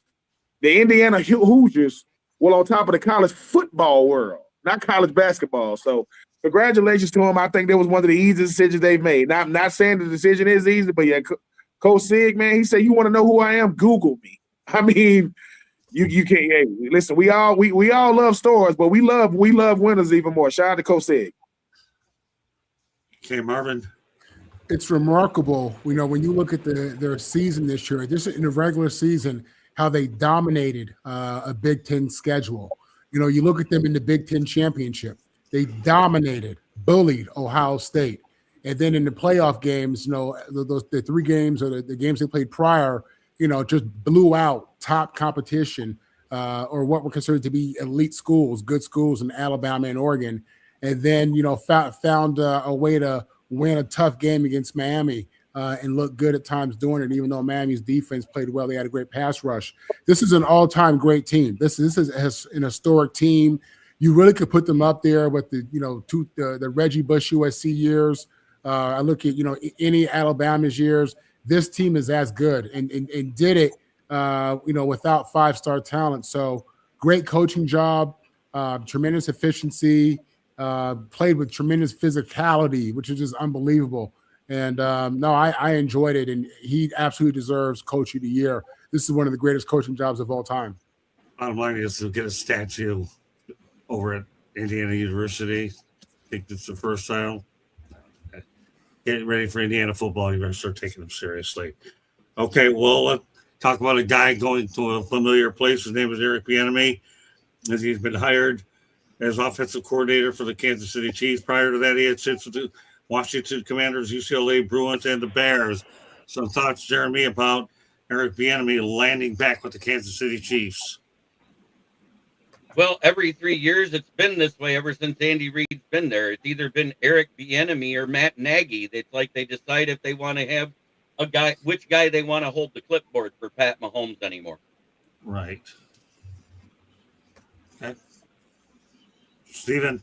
The Indiana Hoosiers were on top of the college football world, not college basketball. So congratulations to him. I think that was one of the easiest decisions they've made. Not saying the decision is easy, but yeah, Coach Sig, man, he said, you want to know who I am? Google me. I mean, you can't. Hey, listen, we all love stores, but we love winners even more. Shout out to Coach Sig. Okay, Marvin. It's remarkable, you know, when you look at their season this year, just in the regular season, how they dominated a Big Ten schedule. You know, you look at them in the Big Ten championship, they dominated, bullied Ohio State. And then in the playoff games, you know, the 3 games or the games they played prior, you know, just blew out top competition or what were considered to be elite schools, good schools in Alabama and Oregon. And then, you know, found a way to win a tough game against Miami and look good at times doing it, even though Miami's defense played well. They had a great pass rush. This is an all-time great team. This is an historic team. You really could put them up there with the Reggie Bush USC years. I look at, you know, any Alabama's years. This team is as good and did it, you know, without 5-star talent. So great coaching job, tremendous efficiency, played with tremendous physicality, which is just unbelievable. And no, I enjoyed it, and he absolutely deserves Coach of the Year. This is one of the greatest coaching jobs of all time. Bottom line is to get a statue over at Indiana University. I think it's the first time. Getting ready for Indiana football, you're going to start taking them seriously. Okay, well, let's talk about a guy going to a familiar place. His name is Eric Bienemy, as he's been hired as offensive coordinator for the Kansas City Chiefs. Prior to that, he had sits with the Washington Commanders, UCLA Bruins, and the Bears. Some thoughts, Jeremy, about Eric Bienemy landing back with the Kansas City Chiefs. Well, every 3 years it's been this way ever since Andy Reid's been there. It's either been Eric Bienemy or Matt Nagy. It's like they decide if they want to have a guy, which guy they want to hold the clipboard for Pat Mahomes anymore. Right. Okay. Steven.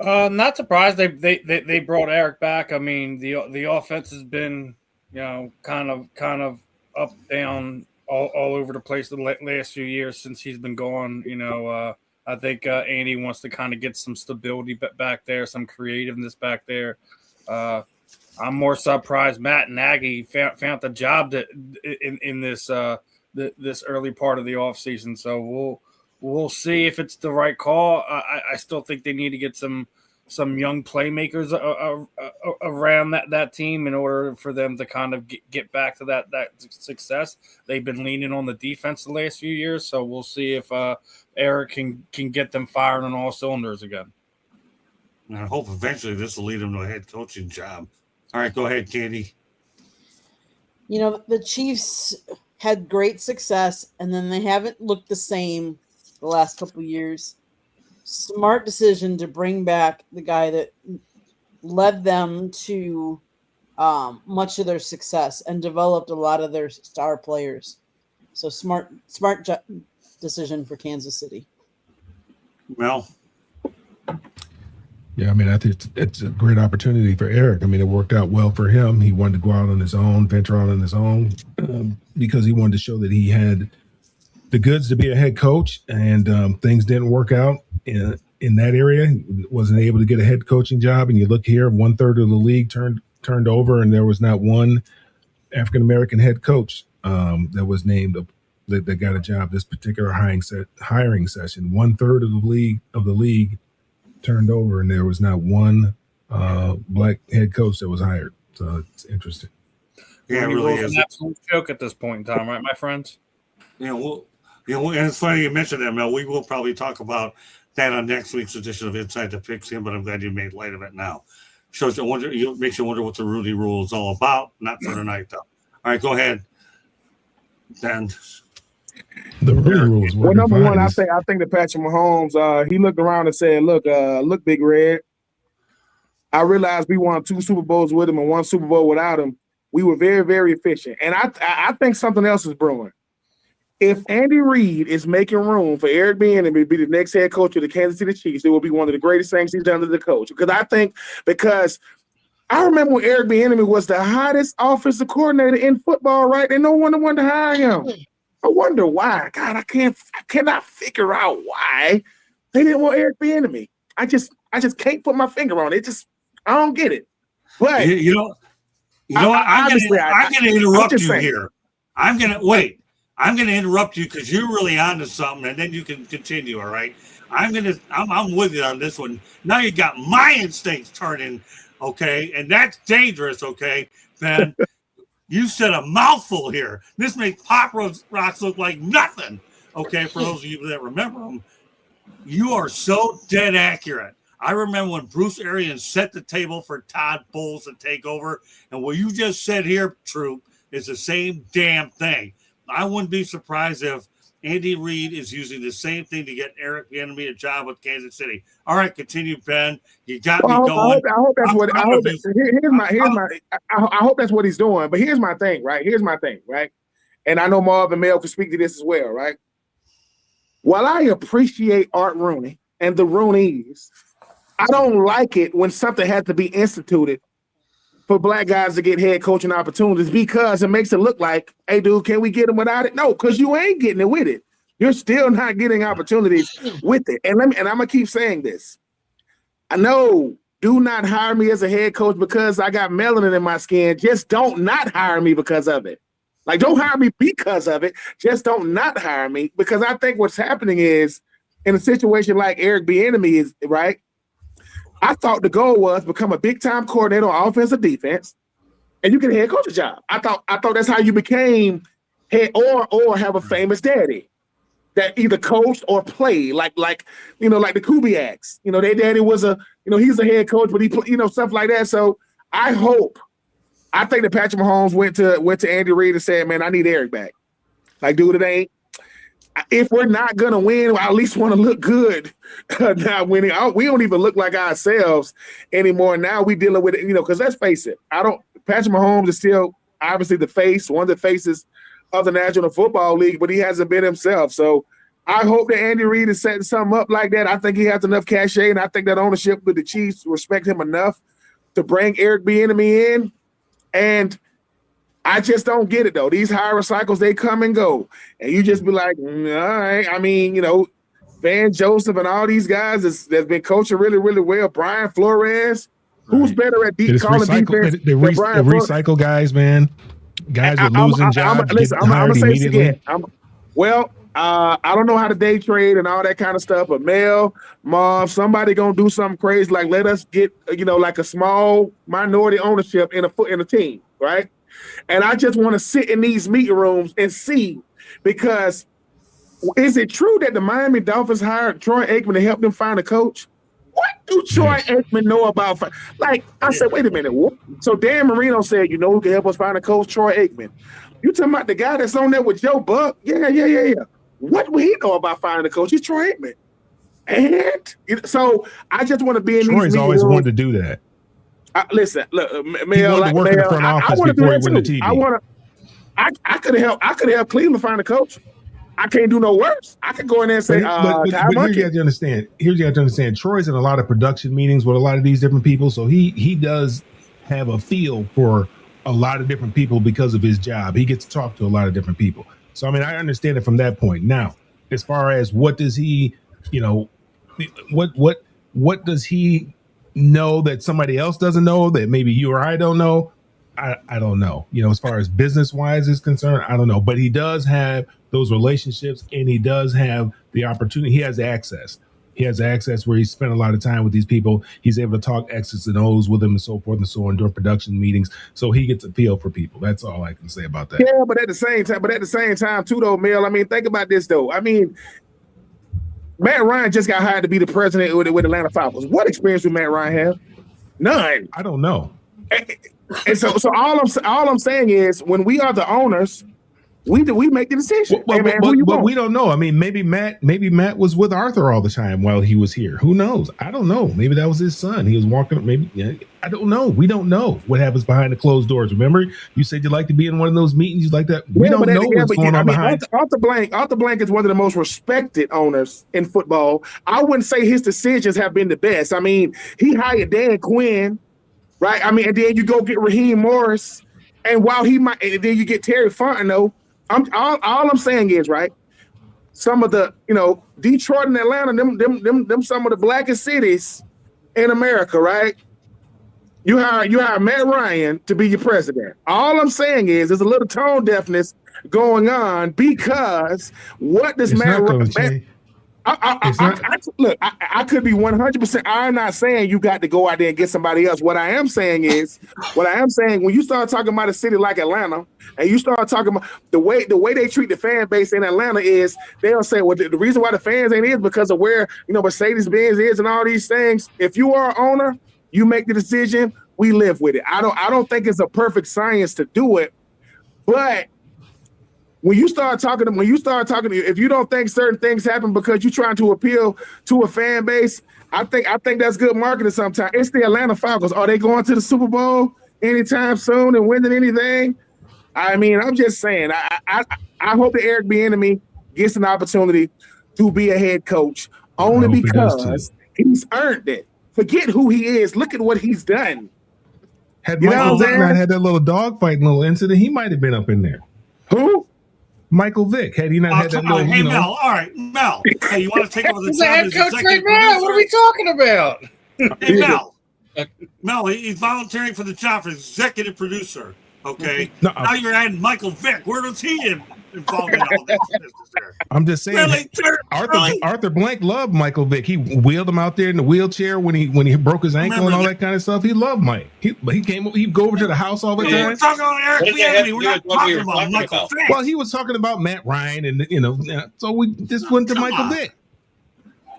Not surprised they brought Eric back. I mean, the offense has been, you know, kind of up, down, all over the place the last few years since he's been gone. You know, I think Andy wants to kind of get some stability back there, some creativeness back there. I'm more surprised Matt Nagy found the job in this this early part of the offseason. So we'll see if it's the right call. I still think they need to get some young playmakers around that team in order for them to kind of get back to that success. They've been leaning on the defense the last few years, so we'll see if Eric can get them firing on all cylinders again. And I hope eventually this will lead him to a head coaching job. All right, go ahead, Candy. You know, the Chiefs had great success, and then they haven't looked the same the last couple of years. Smart decision to bring back the guy that led them to much of their success and developed a lot of their star players. So smart decision for Kansas City. Well, yeah, I mean, I think it's a great opportunity for Eric. I mean, it worked out well for him. He wanted to go out on his own, venture out on his own, because he wanted to show that he had the goods to be a head coach, and things didn't work out in that area. He wasn't able to get a head coaching job. And you look here, 1/3 of the league turned over, and there was not one African-American head coach that was named that got a job this particular hiring session. 1/3 of the league turned over, and there was not one black head coach that was hired. So it's interesting. Yeah, it really is an absolute joke at this point in time, right, my friends? And it's funny you mentioned that, Mel. We will probably talk about that on next week's edition of Inside the Pigskin, but I'm glad you made light of it now. Makes you wonder what the Rudy Rule is all about. Not for tonight, though. All right, go ahead, Dan. The Rudy Rule is well, number one, I think that Patrick Mahomes, he looked around and said, look, Big Red, I realized we won 2 Super Bowls with him and 1 Super Bowl without him. We were very, very efficient. And I think something else is brewing. if Andy Reid is making room for Eric Bienemy to be the next head coach of the Kansas City Chiefs, it will be one of the greatest things he's done as a coach. Because I remember when Eric Bienemy was the hottest offensive coordinator in football, right? And no one wanted to hire him. I wonder why. God, I cannot figure out why they didn't want Eric Bienemy. I just can't put my finger on it. I don't get it. But you know what? I'm going to interrupt you here. I'm going to interrupt you because you're really onto something, and then you can continue. All right. I'm with you on this one. Now you got my instincts turning, okay, and that's dangerous, okay, Ben. You said a mouthful here. This makes Pop Rocks look like nothing, okay, for those of you that remember them. You are so dead accurate. I remember when Bruce Arians set the table for Todd Bowles to take over, and what you just said here, Troop, is the same damn thing. I wouldn't be surprised if Andy Reid is using the same thing to get Eric Bienemy a job with Kansas City. All right, continue, Ben. You got me going. I hope that's what. I hope that's what he's doing. But here's my thing, right? And I know Marv and Mel can speak to this as well, right? While I appreciate Art Rooney and the Rooneys, I don't like it when something has to be instituted for black guys to get head coaching opportunities because it makes it look like, hey, dude, can we get them without it? No, because you ain't getting it with it. You're still not getting opportunities with it. And I'm gonna keep saying this. I know, do not hire me as a head coach because I got melanin in my skin. Just don't not hire me because of it. Like, don't hire me because of it. Just don't not hire me, because I think what's happening is in a situation like Eric Bienemy is, right? I thought the goal was become a big-time coordinator on offense or defense, and you get a head coaching job. I thought that's how you became head or have a famous daddy that either coached or played, like the Kubiaks. Their daddy was he's a head coach, but he stuff like that. So I think that Patrick Mahomes went to Andy Reid and said, "Man, I need Eric back." Like, dude, it ain't. If we're not gonna win, I at least want to look good. Not winning, we don't even look like ourselves anymore. Now we dealing with it, because let's face it. Patrick Mahomes is still obviously one of the faces of the National Football League, but he hasn't been himself. So I hope that Andy Reid is setting something up like that. I think he has enough cachet, and I think that ownership with the Chiefs respect him enough to bring Eric Bienemy in. And I just don't get it, though. These hiring cycles, they come and go. And you just be like, all right. I mean, Van Joseph and all these guys that's been coaching really, really well. Brian Flores. Right. Who's better at calling defense? They recycle guys, man. Guys with losing jobs. I'm going to say this again. I don't know how to day trade and all that kind of stuff, but Mel, Marv, somebody going to do something crazy. Like, let us get, like a small minority ownership in a team, right? And I just want to sit in these meeting rooms and see, because is it true that the Miami Dolphins hired Troy Aikman to help them find a coach? What do Troy Aikman know about? I said, wait a minute. What? So Dan Marino said, who can help us find a coach? Troy Aikman. You talking about the guy that's on there with Joe Buck? Yeah. What would he know about finding a coach? He's Troy Aikman. And so I just want to be in these meeting rooms. Troy's always wanted to do that. Listen, look, Mel, I want to do that too. I could have helped Cleveland find a coach. I can't do no worse. I could go in there and say, but here's you have to understand. Here's you have to understand. Troy's in a lot of production meetings with a lot of these different people, so he does have a feel for a lot of different people because of his job. He gets to talk to a lot of different people. So I mean, I understand it from that point. Now, as far as what does he, what does he know that somebody else doesn't know that maybe you or I don't know? I don't know. As far as business wise is concerned, I don't know. But he does have those relationships, and he does have the opportunity. He has access. He has access where he spent a lot of time with these people. He's able to talk X's and O's with them and so forth and so on during production meetings. So he gets a feel for people. That's all I can say about that. Yeah, but at the same time, too, though, Mel, I mean, think about this, though. I mean, Matt Ryan just got hired to be the president with Atlanta Falcons. What experience would Matt Ryan have? None. I don't know. And so all I'm saying is, when we are the owners, We make the decision. Well, Hey, man, who you but want? we don't know. I mean, maybe Matt was with Arthur all the time while he was here. Who knows? I don't know. Maybe that was his son. He was walking. Maybe I don't know. We don't know what happens behind the closed doors. Remember, you said you like to be in one of those meetings. You like that. We don't know what's going on behind. Arthur Blank is one of the most respected owners in football. I wouldn't say his decisions have been the best. I mean, he hired Dan Quinn, right? I mean, and then you go get Raheem Morris, and while he might, and then you get Terry Fontenot. All I'm saying is, right, some of the, Detroit and Atlanta, them some of the blackest cities in America, right? You hire Matt Ryan to be your president. All I'm saying is there's a little tone deafness going on because what does Matt Ryan... Look, I could be 100%. I'm not saying you got to go out there and get somebody else. What I am saying, when you start talking about a city like Atlanta, and you start talking about the way they treat the fan base in Atlanta is they'll say, well, the reason why the fans ain't is because of where Mercedes-Benz is and all these things. If you are an owner, you make the decision. We live with it. I don't think it's a perfect science to do it, but. When you start talking, if you don't think certain things happen because you're trying to appeal to a fan base, I think that's good marketing sometimes. It's the Atlanta Falcons. Are they going to the Super Bowl anytime soon and winning anything? I mean, I'm just saying, I hope that Eric Bienemy gets an opportunity to be a head coach only because he's earned it. Forget who he is. Look at what he's done. Had Michael Vick not had that little dogfight, little incident, he might have been up in there. Who? Michael Vick, had he not had that little, hey, Mel, all right, Mel. Hey, you want to take over the He's the head coach right now. What are we talking about? Hey, Mel, he's volunteering for the job for executive producer. Okay. No, now you're adding Michael Vick. Where does he involved in all this business there? I'm just saying, really? Arthur Blank loved Michael Vick. He wheeled him out there in the wheelchair when he broke his ankle and all that kind of stuff. He loved Mike. He'd go over to the house all the time. We're talking about Eric Bienemy. We're not talking about Michael Vick. Well, he was talking about Matt Ryan, and so we just went to Michael Vick.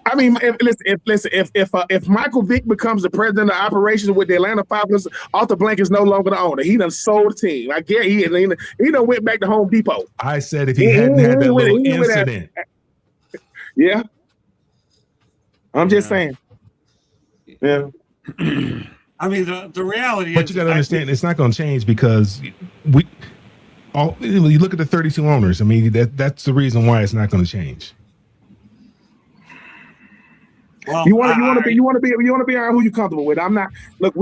I mean, if Michael Vick becomes the president of operations with the Atlanta Falcons, Arthur Blank is no longer the owner. He done sold the team. I get he done went back to Home Depot. I said if he hadn't had that little incident. Yeah. I'm just saying. Yeah. I mean, the reality but is, you got to understand, it's not going to change because you look at the 32 owners. I mean, that's the reason why it's not going to change. Well, you want to be around who you're comfortable with. I'm not. Look,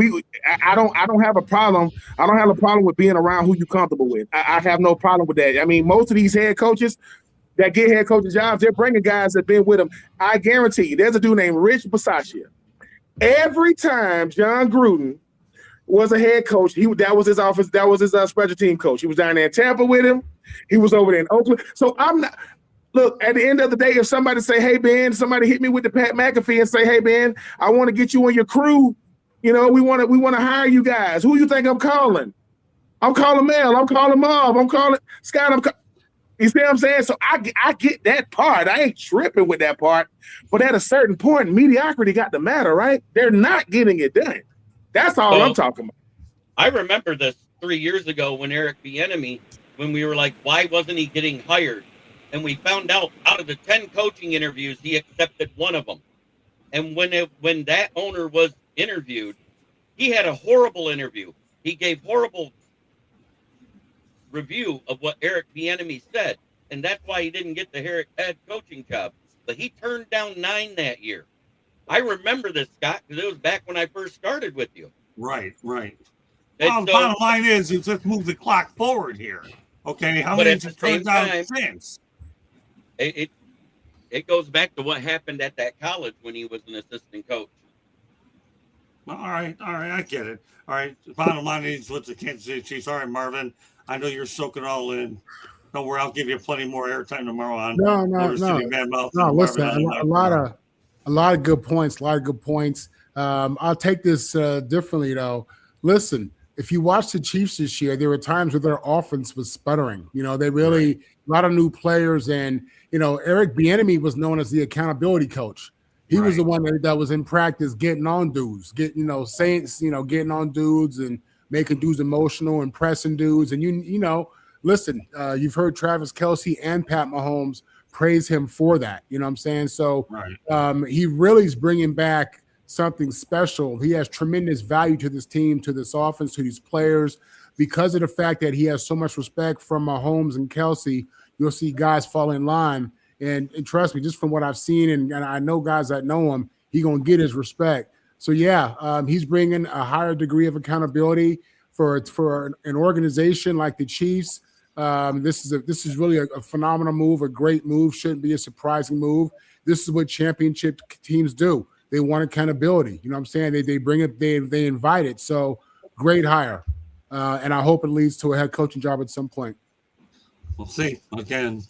I don't have a problem. I don't have a problem with being around who you're comfortable with. I have no problem with that. I mean, most of these head coaches that get head coaching jobs, they're bringing guys that have been with them. I guarantee you, there's a dude named Rich Bisaccia. Every time John Gruden was a head coach, that was his office. That was his special team coach. He was down there in Tampa with him. He was over there in Oakland. So I'm not. Look, at the end of the day, if somebody say, hey, Ben, somebody hit me with the Pat McAfee and say, hey, Ben, I want to get you on your crew. We want to hire you guys. Who you think I'm calling? I'm calling Mel. I'm calling Marv. I'm calling Scott. You see what I'm saying? So I get that part. I ain't tripping with that part. But at a certain point, mediocrity got to matter, right? They're not getting it done. That's all I'm talking about. I remember this 3 years ago when Eric Bienemy, when we were like, why wasn't he getting hired? And we found out of the 10 coaching interviews, he accepted one of them. And when that owner was interviewed, he had a horrible interview. He gave horrible review of what Eric Bienemy said. And that's why he didn't get the head coaching job. But he turned down 9 that year. I remember this, Scott, because it was back when I first started with you. Right. Well, The bottom line is, you just move the clock forward here. Okay, how many has turned down since? It goes back to what happened at that college when he was an assistant coach. Well, all right, I get it. All right, the bottom line is with the Kansas City Chiefs. All right, Marvin, I know you're soaking all in. Don't worry, I'll give you plenty more airtime tomorrow on. No. Listen, a lot of good points. I'll take this differently though. Listen, if you watch the Chiefs this year, there were times where their offense was sputtering. They really a lot of new players, and Eric Bienemy was known as the accountability coach. He was the one that was in practice getting on dudes, getting on dudes and making dudes emotional and pressing dudes. And listen, you've heard Travis Kelce and Pat Mahomes praise him for that. You know what I'm saying? So he really is bringing back something special. He has tremendous value to this team, to this offense, to these players. Because of the fact that he has so much respect from Mahomes and Kelce, you'll see guys fall in line. And trust me, just from what I've seen, and I know guys that know him, he's going to get his respect. So, he's bringing a higher degree of accountability for an organization like the Chiefs. This is really a phenomenal move, a great move, shouldn't be a surprising move. This is what championship teams do. They want accountability. You know what I'm saying? They bring it, they invite it. So, great hire. And I hope it leads to a head coaching job at some point. We'll see. Again,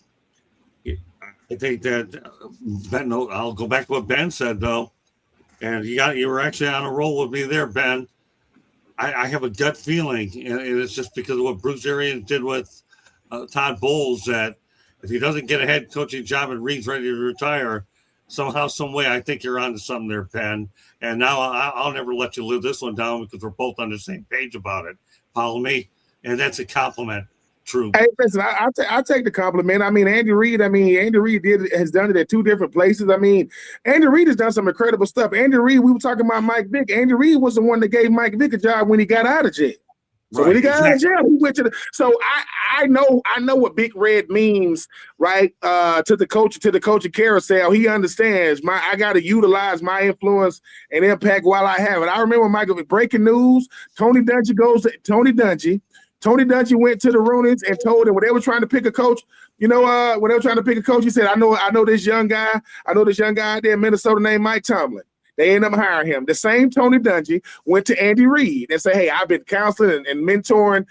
I think that Ben, I'll go back to what Ben said, though. And you were actually on a roll with me there, Ben. I have a gut feeling, and it's just because of what Bruce Arians did with Todd Bowles, that if he doesn't get a head coaching job and Reed's ready to retire, somehow, some way, I think you're onto something there, Ben. And now I'll never let you live this one down because we're both on the same page about it. Follow me? And that's a compliment. True. Hey, listen, I take the compliment. I mean, Andy Reid has done it at two different places. I mean, Andy Reid has done some incredible stuff. Andy Reid, we were talking about Mike Vick. Andy Reid was the one that gave Mike Vick a job when he got out of jail. So when he got out of jail, he went to the. So I know what Big Red means, right? To the coaching carousel, he understands. I got to utilize my influence and impact while I have it. I remember Michael breaking news. Tony Dungy Tony Dungy went to the Rooney's and told him when they were trying to pick a coach. When they were trying to pick a coach, he said, "I know this young guy. I know this young guy out there in Minnesota named Mike Tomlin." They ended up hiring him. The same Tony Dungy went to Andy Reid and said, "Hey, I've been counseling and mentoring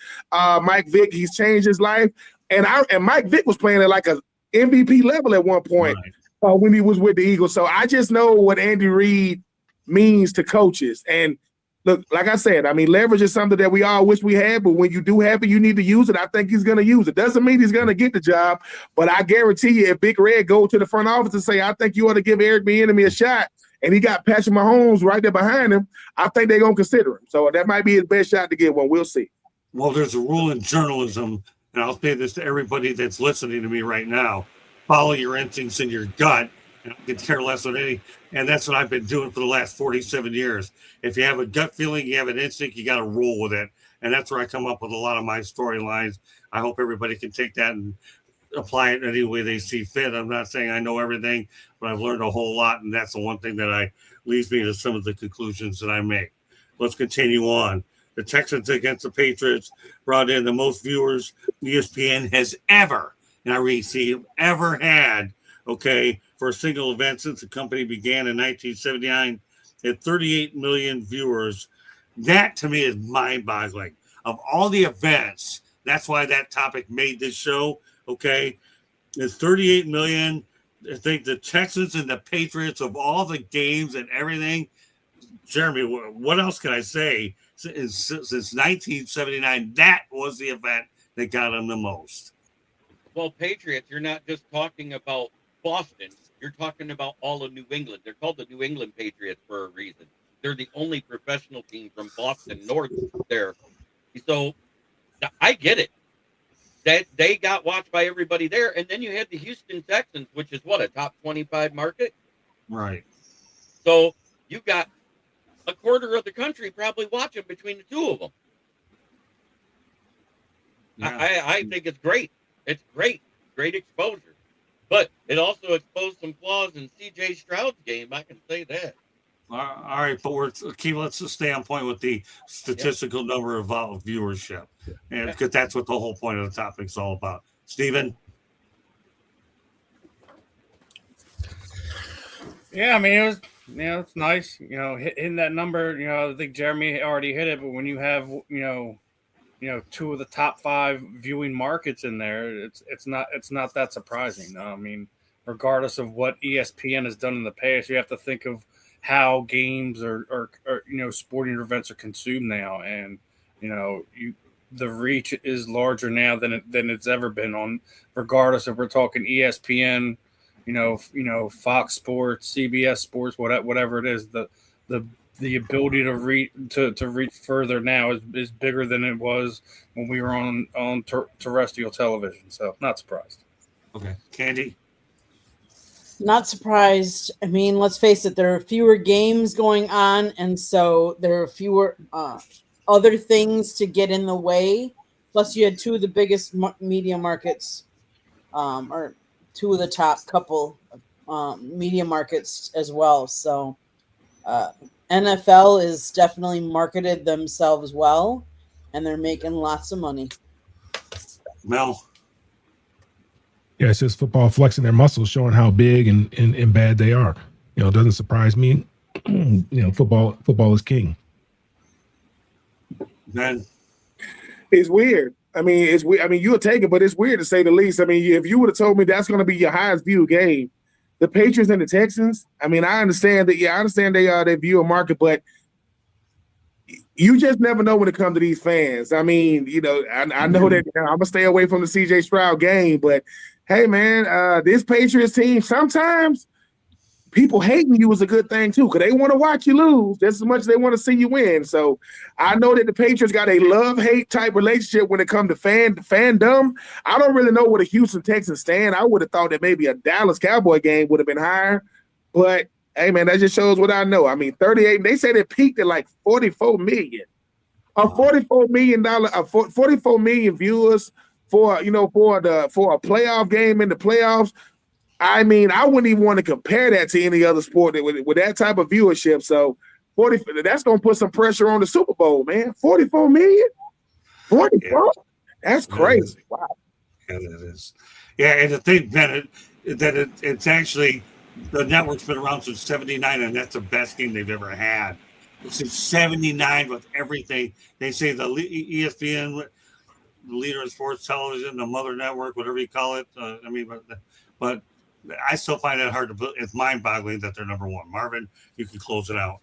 Mike Vick. He's changed his life." And Mike Vick was playing at like a MVP level at one point when he was with the Eagles. So I just know what Andy Reid means to coaches. And look, like I said, I mean, leverage is something that we all wish we had, but when you do have it, you need to use it. I think he's going to use it. Doesn't mean he's going to get the job, but I guarantee you if Big Red go to the front office and say, "I think you ought to give Eric Bienemy a shot," and he got Patrick Mahomes right there behind him, I think they're going to consider him. So that might be his best shot to get one. We'll see. Well, there's a rule in journalism, and I'll say this to everybody that's listening to me right now. Follow your instincts and your gut, and I can care less than any. And that's what I've been doing for the last 47 years. If you have a gut feeling, you have an instinct, you got to roll with it. And that's where I come up with a lot of my storylines. I hope everybody can take that and apply it any way they see fit. I'm not saying I know everything, but I've learned a whole lot, and that's the one thing that leads me to some of the conclusions that I make. Let's continue on. The Texans against the Patriots brought in the most viewers ESPN has ever, and I repeat, ever had, for a single event since the company began in 1979 at 38 million viewers. That, to me, is mind-boggling. Of all the events, that's why that topic made this show, it's 38 million. I think the Texans and the Patriots, of all the games and everything, Jeremy, what else can I say? Since 1979, that was the event that got them the most. Well, Patriots, you're not just talking about Boston. You're talking about all of New England. They're called the New England Patriots for a reason. They're the only professional team from Boston north there. So I get it. That they got watched by everybody there. And then you had the Houston Texans, which is a top 25 market? Right. So you got a quarter of the country probably watching between the two of them. Yeah. I think it's great. It's great. Great exposure. But it also exposed some flaws in C.J. Stroud's game. I can say that. All right, but let's just stay on point with the statistical number of viewership, and because that's what the whole point of the topic is all about. Steven? Yeah, I mean, it was, it's nice, hitting that number. I think Jeremy already hit it, but when you have, two of the top 5 viewing markets in there, it's not that surprising. No? I mean, regardless of what ESPN has done in the past, you have to think of how games or sporting events are consumed now, and the reach is larger now than it's ever been on. Regardless if we're talking ESPN, Fox Sports, CBS Sports, whatever it is, the the ability to reach further now is bigger than it was when we were on terrestrial television. So not surprised. Okay, Candy. Not surprised. I mean, let's face it, there are fewer games going on, and so there are fewer other things to get in the way. Plus, you had two of the biggest media markets, or two of the top couple media markets as well. So, NFL is definitely marketed themselves well, and they're making lots of money. Mel. Yeah, it's just football flexing their muscles, showing how big and bad they are. You know, it doesn't surprise me. You know, football is king. Ben. It's weird. I mean, it's weird. I mean, you'll take it, but it's weird to say the least. I mean, if you would have told me that's going to be your highest viewed game, the Patriots and the Texans. I mean, I understand that. Yeah, I understand they view a market, but you just never know when it comes to these fans. I mean, you know, I know that I'm gonna stay away from the CJ Stroud game, but hey, man, this Patriots team, sometimes people hating you is a good thing too, because they want to watch you lose just as much as they want to see you win. So I know that the Patriots got a love-hate type relationship when it comes to fandom. I don't really know what a Houston Texans stand. I would have thought that maybe a Dallas Cowboy game would have been higher, but hey, man, that just shows what I know. I mean, 38, they said it peaked at like 44 million. $44 million viewers for a playoff game in the playoffs. I mean, I wouldn't even want to compare that to any other sport with that type of viewership. So 40, that's going to put some pressure on the Super Bowl, man. 44 million? 44? Yeah. That's crazy. Wow. Yeah, that is. Yeah, and the thing, Ben, it's actually the network's been around since '79, and that's the best game they've ever had. Since '79 with everything. They say the ESPN, the leader in sports television, the mother network, whatever you call it. But I still find that hard to believe. It's mind-boggling that they're number one. Marvin, you can close it out.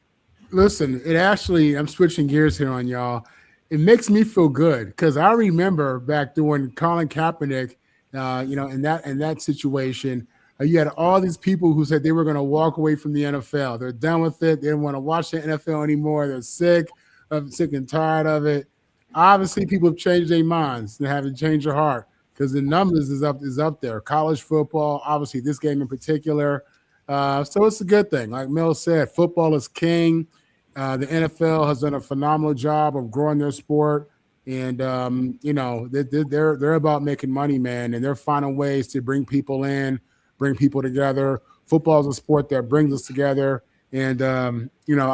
Listen, it actually, I'm switching gears here on y'all. It makes me feel good because I remember back during Colin Kaepernick, in that situation, you had all these people who said they were going to walk away from the NFL. They're done with it. They didn't want to watch the NFL anymore. They're sick and tired of it. Obviously, people have changed their minds and haven't changed their heart because the numbers is up there. College football, obviously, this game in particular. So it's a good thing. Like Mel said, football is king. The NFL has done a phenomenal job of growing their sport. And, they're about making money, man, and they're finding ways to bring people in, bring people together. Football is a sport that brings us together. And, I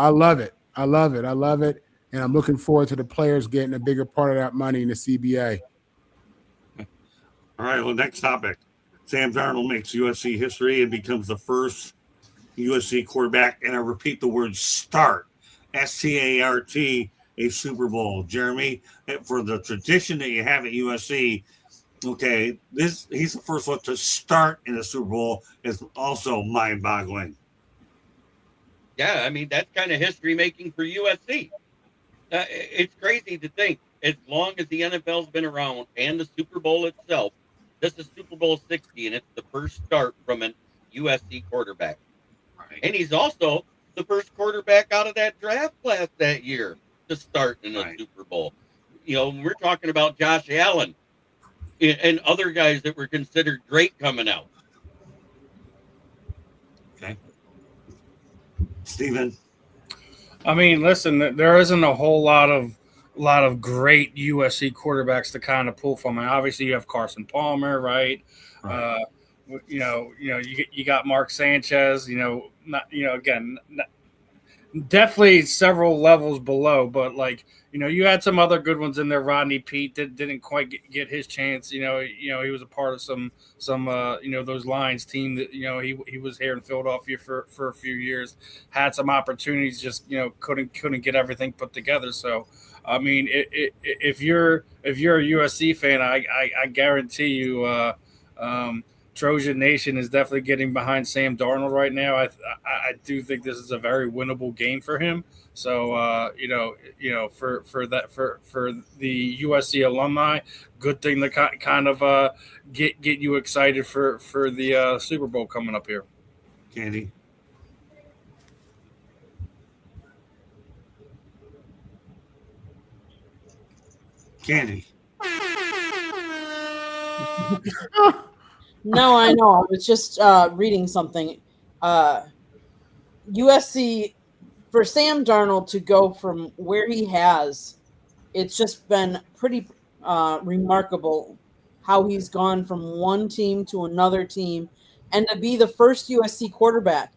love it. I love it. And I'm looking forward to the players getting a bigger part of that money in the CBA. All right, well, next topic. Sam Darnold makes USC history and becomes the first USC quarterback, and I repeat the word start, START, a Super Bowl. Jeremy, for the tradition that you have at USC, okay, he's the first one to start in a Super Bowl is also mind-boggling. Yeah, I mean, that's kind of history making for USC. It's crazy to think, as long as the NFL's been around and the Super Bowl itself, this is Super Bowl 60, and it's the first start from an USC quarterback. Right. And he's also the first quarterback out of that draft class that year to start in a Super Bowl. We're talking about Josh Allen and other guys that were considered great coming out. Okay. Steven. I mean, listen, there isn't a whole lot of great USC quarterbacks to kind of pull from. And obviously, you have Carson Palmer, right? You got Mark Sanchez. Definitely several levels below, but you had some other good ones in there. Rodney Peete didn't quite get his chance. He was a part of some those Lions team that he was here in Philadelphia for a few years, had some opportunities, just couldn't get everything put together. So I mean, if you're a USC fan, I guarantee you, Trojan Nation is definitely getting behind Sam Darnold right now. I do think this is a very winnable game for him. So for the USC alumni, good thing to kind of get you excited for the Super Bowl coming up here. Candy. Candy. No, I know. I was just reading something. USC, for Sam Darnold to go from where he has, it's just been pretty remarkable how he's gone from one team to another team, and to be the first USC quarterback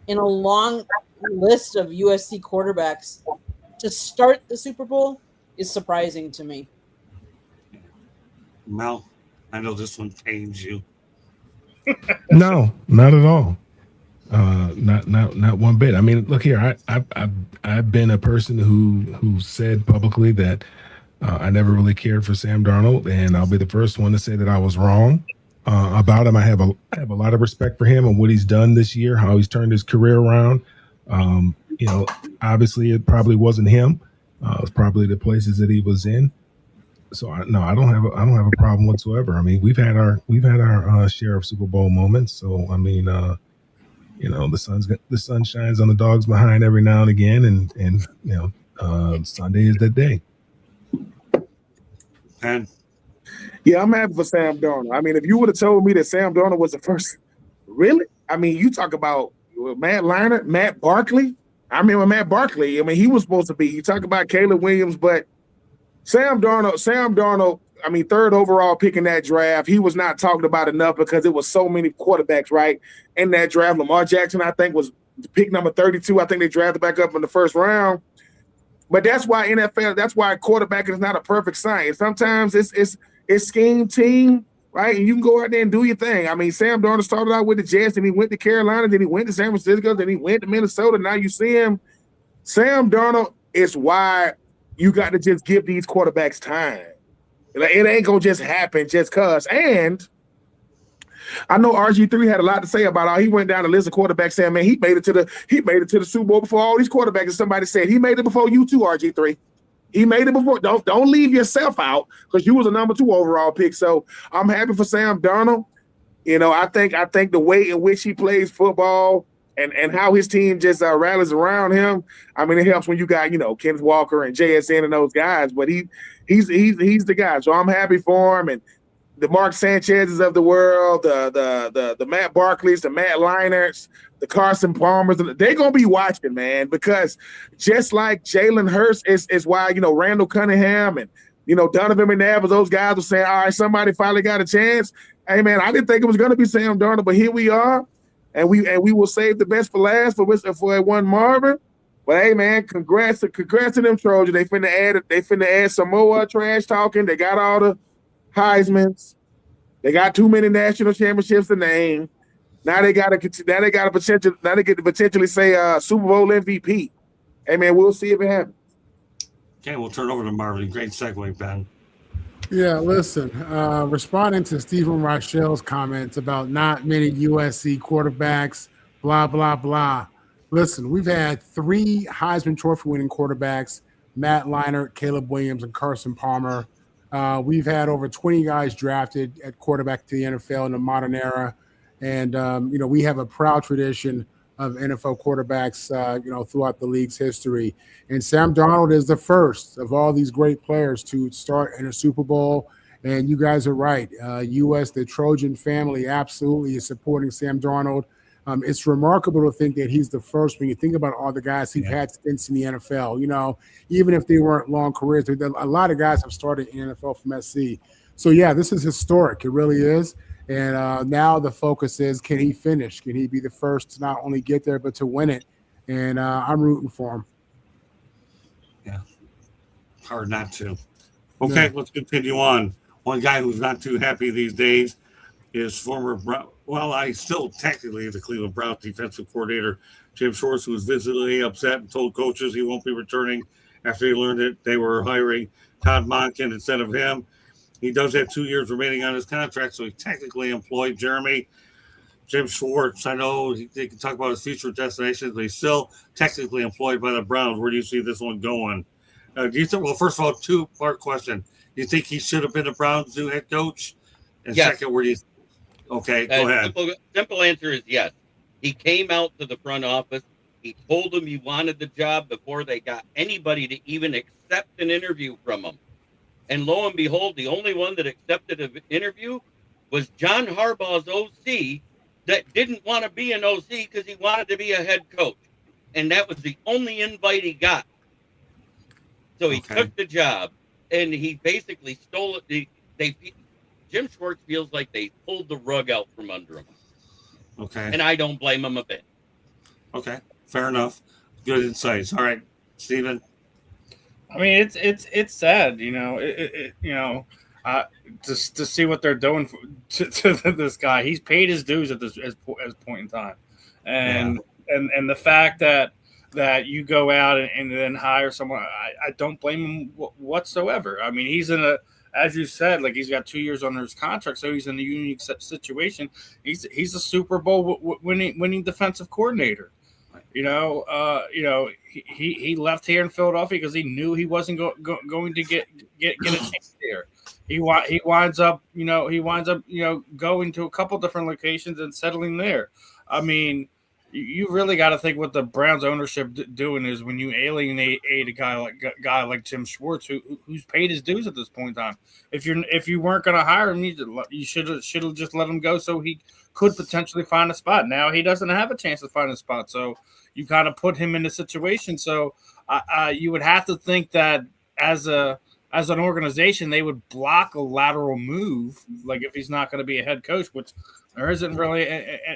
in a long list of USC quarterbacks to start the Super Bowl is surprising to me. Mel, I know this one pains you. No, not at all. Not one bit. I mean, look here. I've been a person who said publicly that I never really cared for Sam Darnold, and I'll be the first one to say that I was wrong about him. I have a lot of respect for him and what he's done this year, how he's turned his career around. Obviously, it probably wasn't him. It was probably the places that he was in. So I don't have a problem whatsoever. I mean, we've had our share of Super Bowl moments. So I mean, the sun shines on the dog's behind every now and again, and Sunday is that day. And Yeah, I'm happy for Sam Darnold. I mean, if you would have told me that Sam Darnold was the first, really? I mean, you talk about Matt Leinart, Matt Barkley. I remember Matt Barkley. I mean, he was supposed to be. You talk about Caleb Williams, but Sam Darnold, I mean, third overall pick in that draft. He was not talked about enough because it was so many quarterbacks, right, in that draft. Lamar Jackson, I think, was pick number 32. I think they drafted back up in the first round. But that's why quarterbacking is not a perfect science. Sometimes it's scheme team, right? And you can go out there and do your thing. I mean, Sam Darnold started out with the Jets, and he went to Carolina, then he went to San Francisco, then he went to Minnesota. Now you see him. Sam Darnold is why you got to just give these quarterbacks time. Like, it ain't gonna just happen just cause. And I know RG3 had a lot to say about how he went down the list of quarterbacks saying, man, he made it to the Super Bowl before all these quarterbacks. And somebody said he made it before you too, RG3. He made it before. Don't leave yourself out because you was a number 2 overall pick. So I'm happy for Sam Darnold. I think the way in which he plays football and how his team just rallies around him. I mean, it helps when you got Kenneth Walker and JSN and those guys. But he's the guy. So I'm happy for him. And the Mark Sanchez's of the world, the Matt Barkleys, the Matt Leinarts, the Carson Palmers, they're gonna be watching, man, because just like Jalen Hurts is why Randall Cunningham and Donovan McNabb, those guys were saying, all right, somebody finally got a chance. Hey man, I didn't think it was gonna be Sam Darnold, but here we are, and we will save the best for last for one Marvin. But hey man, congrats to them Trojans. They finna add some more trash talking. They got all the Heismans. They got too many national championships to name. Now they got to potentially say Super Bowl MVP. Hey man, we'll see if it happens. okay, we'll turn over to Marvin. Great segue, Ben. Yeah, listen, responding to Stephen Rochelle's comments about not many USC quarterbacks, blah, blah, blah. Listen, we've had 3 Heisman Trophy winning quarterbacks, Matt Leinart, Caleb Williams, and Carson Palmer. We've had over 20 guys drafted at quarterback to the NFL in the modern era. And, we have a proud tradition of NFL quarterbacks, throughout the league's history. And Sam Darnold is the first of all these great players to start in a Super Bowl. And you guys are right. the Trojan family absolutely is supporting Sam Darnold. It's remarkable to think that he's the first when you think about all the guys who've had stints in the NFL, even if they weren't long careers. A lot of guys have started in the NFL from SC. So, yeah, this is historic. It really is. And now the focus is, can he finish? Can he be the first to not only get there, but to win it? And I'm rooting for him. Yeah. Hard not to. Okay, let's continue on. One guy who's not too happy these days is former still technically the Cleveland Browns defensive coordinator, Jim Schwart, who was visibly upset and told coaches he won't be returning after he learned that they were hiring Todd Monken instead of him. He does have 2 years remaining on his contract, so he's technically employed. Jeremy, Jim Schwart, I know they can talk about his future destinations, but he's still technically employed by the Browns. Where do you see this one going? Do you think? Well, first of all, 2-part question. Do you think he should have been the Browns' new head coach? And second, where do you? Okay, go ahead. Simple answer is yes. He came out to the front office. He told them he wanted the job before they got anybody to even accept an interview from him. And lo and behold, the only one that accepted an interview was John Harbaugh's OC that didn't want to be an OC because he wanted to be a head coach. And that was the only invite he got. So he took the job, and he basically stole it. Jim Schwart feels like they pulled the rug out from under him. Okay. And I don't blame him a bit. Okay. Fair enough. Good insights. All right, Steven. I mean, it's sad, just to see what they're doing to this guy. He's paid his dues at this as point in time, and the fact that you go out and then hire someone, I don't blame him whatsoever. I mean, he's in as you said, like he's got 2 years under his contract, so he's in a unique situation. He's a Super Bowl winning defensive coordinator. He left here in Philadelphia because he knew he wasn't going to get a chance here. He winds up going to a couple different locations and settling there. I mean, you really got to think what the Browns ownership doing is when you alienate a guy like Jim Schwart, who's paid his dues at this point in time. If you weren't going to hire him, you should have just let him go so he could potentially find a spot. Now he doesn't have a chance to find a spot, so you kind of put him in a situation. So you would have to think that as an organization, they would block a lateral move, like if he's not going to be a head coach, which there isn't really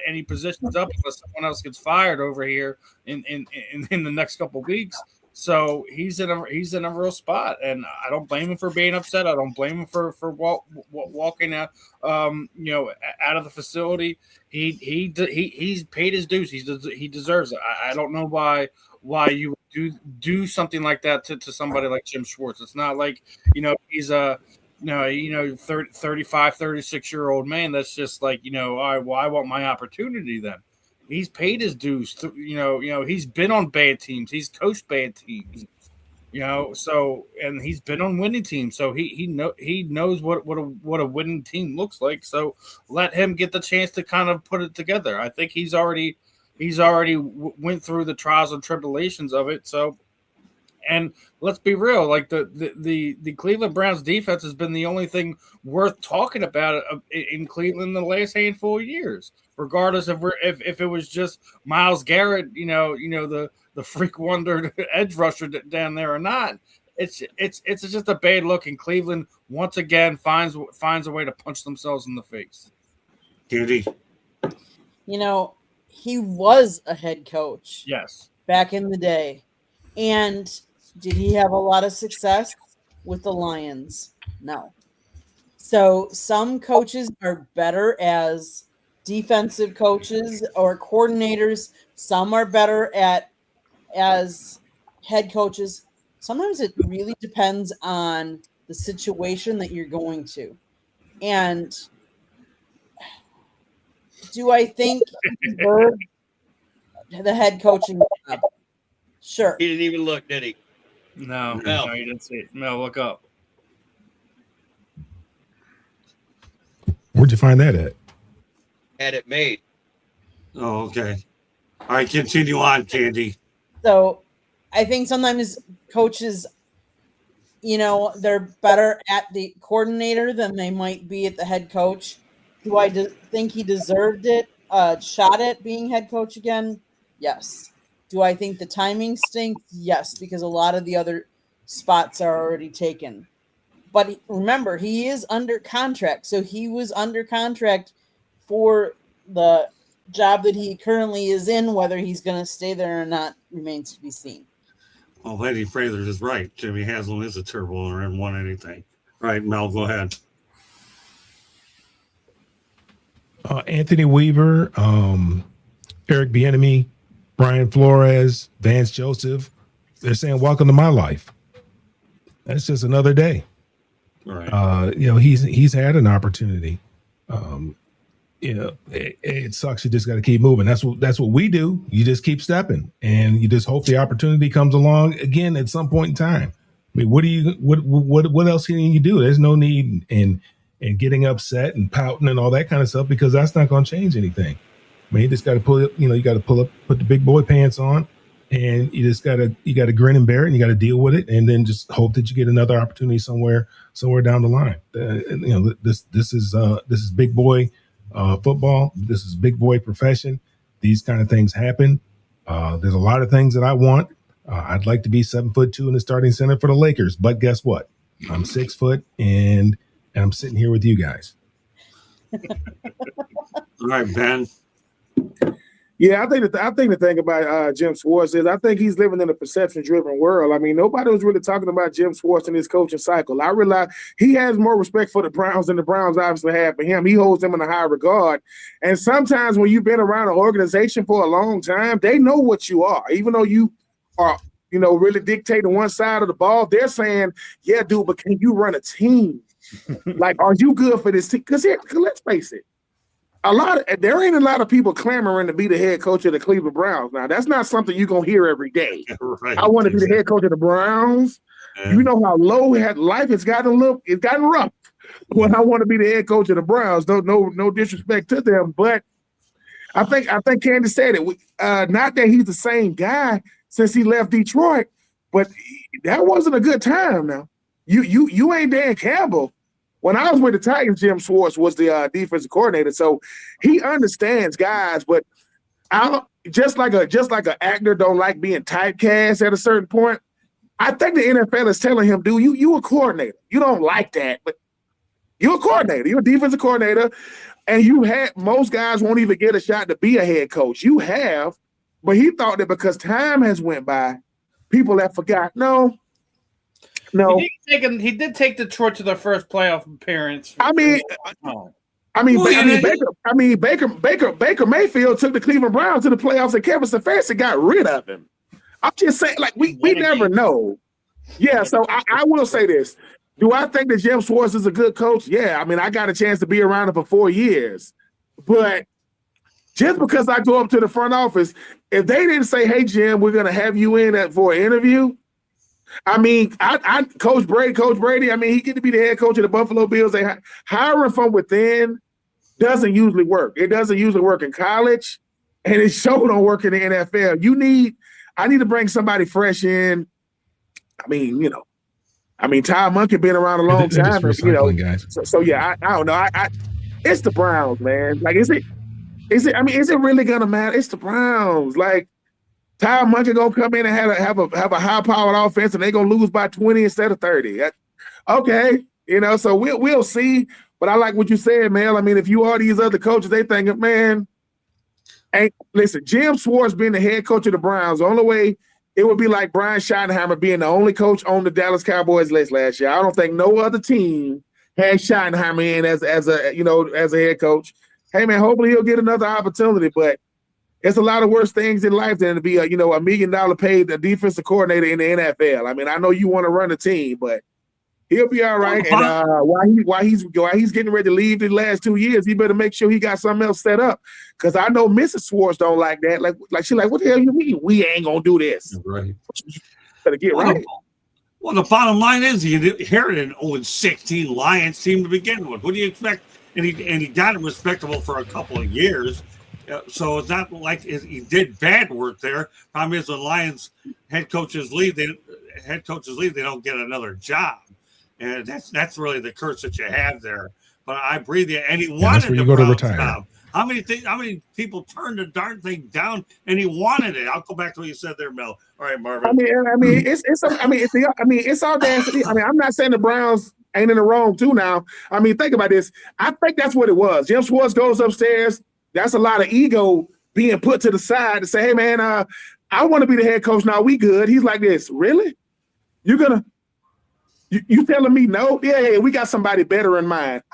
any positions up unless someone else gets fired over here in the next couple of weeks. So he's in a real spot, and I don't blame him for being upset. I don't blame him for walking out, out of the facility. He's paid his dues. He deserves it. I don't know why you do something like that to somebody like Jim Schwart. It's not like he's a 35, 36-year-old man that's just like, all right, well, I want my opportunity then. He's paid his dues. He's been on bad teams. He's coached bad teams. So and he's been on winning teams. So he knows what a winning team looks like. So let him get the chance to kind of put it together. I think he's already went through the trials and tribulations of it. So, and let's be real, like the Cleveland Browns defense has been the only thing worth talking about in Cleveland the last handful of years. Regardless of if it was just Myles Garrett, the freak wonder edge rusher down there or not, it's just a bad look. And Cleveland once again finds a way to punch themselves in the face. Judy, he was a head coach. Yes, back in the day, and did he have a lot of success with the Lions? No. So some coaches are better as defensive coaches or coordinators. Some are better as head coaches. Sometimes it really depends on the situation that you're going to. And do I think he deserved the head coaching job? Sure. He didn't even look, did he? No, he didn't see it. Mel, look up. Where'd you find that at? Had it made. Oh, okay. All right, continue on, Candy. So I think sometimes coaches, they're better at the coordinator than they might be at the head coach. Do I think he deserved it? Shot at being head coach again? Yes. Do I think the timing stinks? Yes, because a lot of the other spots are already taken. But remember, he is under contract. So he was under contract for the job that he currently is in. Whether he's going to stay there or not remains to be seen. Well, Eddie Fraser is right. Jimmy Haslam is a terrible owner and won anything. All right, Mel, go ahead. Anthony Weaver, Eric Bienemy, Brian Flores, Vance Joseph, they're saying, welcome to my life. That's just another day. Right. He's had an opportunity. It sucks. You just got to keep moving. That's what we do. You just keep stepping and you just hope the opportunity comes along again at some point in time. I mean, what else can you do? There's no need in getting upset and pouting and all that kind of stuff, because that's not going to change anything. I mean, you just got to pull up, you got to put the big boy pants on and you gotta grin and bear it, and you got to deal with it, and then just hope that you get another opportunity somewhere down the line. This is big boy football. This is big boy profession. These kind of things happen. There's a lot of things that I want. I'd like to be 7'2" in the starting center for the Lakers, but guess what? I'm 6 foot, and I'm sitting here with you guys. All right, Ben. Yeah, I think the thing about Jim Schwartz is I think he's living in a perception-driven world. I mean, nobody was really talking about Jim Schwartz in his coaching cycle. I realize he has more respect for the Browns than the Browns obviously have for him. He holds them in a high regard. And sometimes when you've been around an organization for a long time, they know what you are. Even though you are, really dictating one side of the ball, they're saying, yeah, dude, but can you run a team? Like, are you good for this team? Because let's face it. There ain't a lot of people clamoring to be the head coach of the Cleveland Browns. Now, that's not something you're gonna hear every day. Right. I want to be the head coach of the Browns. Yeah. You know how low life has gotten rough. When I want to be the head coach of the Browns, no disrespect to them, but I think Candace said it. Not that he's the same guy since he left Detroit, but that wasn't a good time. Now, you ain't Dan Campbell. When I was with the Titans, Jim Schwartz was the defensive coordinator, so he understands guys. But just like an actor don't like being typecast at a certain point. I think the NFL is telling him, dude, you a coordinator. You don't like that, but you're a coordinator. You're a defensive coordinator, and most guys won't even get a shot to be a head coach. You have, but he thought that because time has went by, people have forgot. No. He did take Detroit to their first playoff appearance. Baker Mayfield took the Cleveland Browns to the playoffs, and Kevin Stefanski got rid of him. I'm just saying, like we never know. Yeah, so I will say this: do I think that Jim Schwartz is a good coach? Yeah, I mean, I got a chance to be around him for 4 years, but just because I go up to the front office, if they didn't say, "Hey, Jim, we're going to have you in for an interview," I mean, I Coach Brady. I mean, he get to be the head coach of the Buffalo Bills. Hiring from within doesn't usually work. It doesn't usually work in college, and it sure don't work in the NFL. I need to bring somebody fresh in. I mean, Ty Monkey been around a long time. Guys. So yeah, I don't know. It's the Browns, man. Like, is it? I mean, is it really gonna matter? It's the Browns. Like, Ty Monkey gonna come in and have a high-powered offense, and they gonna lose by 20 instead of 30. Okay, so we'll see. But I like what you said, Mel. I mean, if you are these other coaches, they thinking, man, listen, Jim Schwartz being the head coach of the Browns, the only way it would be like Brian Schottenheimer being the only coach on the Dallas Cowboys list last year. I don't think no other team had Schottenheimer in as a head coach. Hey, man, hopefully he'll get another opportunity, but it's a lot of worse things in life than to be $1 million paid a defensive coordinator in the NFL. I mean, I know you want to run a team, but he'll be all right. And while he's getting ready to leave the last 2 years, he better make sure he got something else set up. Because I know Mrs. Schwartz don't like that. Like she's like, what the hell you mean? We ain't gonna do this. Right. Better get right. Well, the bottom line is he inherited an 0-16 Lions team to begin with. What do you expect? And he got it respectable for a couple of years. So it's not like he did bad work there. Problem is, when Lions head coaches leave, they don't get another job, and that's really the curse that you have there. But I breathe it, and he wanted to go to retire. Job. How many people turned the darn thing down, and he wanted it? I'll go back to what you said there, Mel. All right, Marvin. It's audacity. I mean, I'm not saying the Browns ain't in the wrong too now. I mean, think about this. I think that's what it was. Jim Schwartz goes upstairs. That's a lot of ego being put to the side to say, hey, man, I want to be the head coach now. We good. He's like this. Really? You telling me no? Yeah, we got somebody better in mind.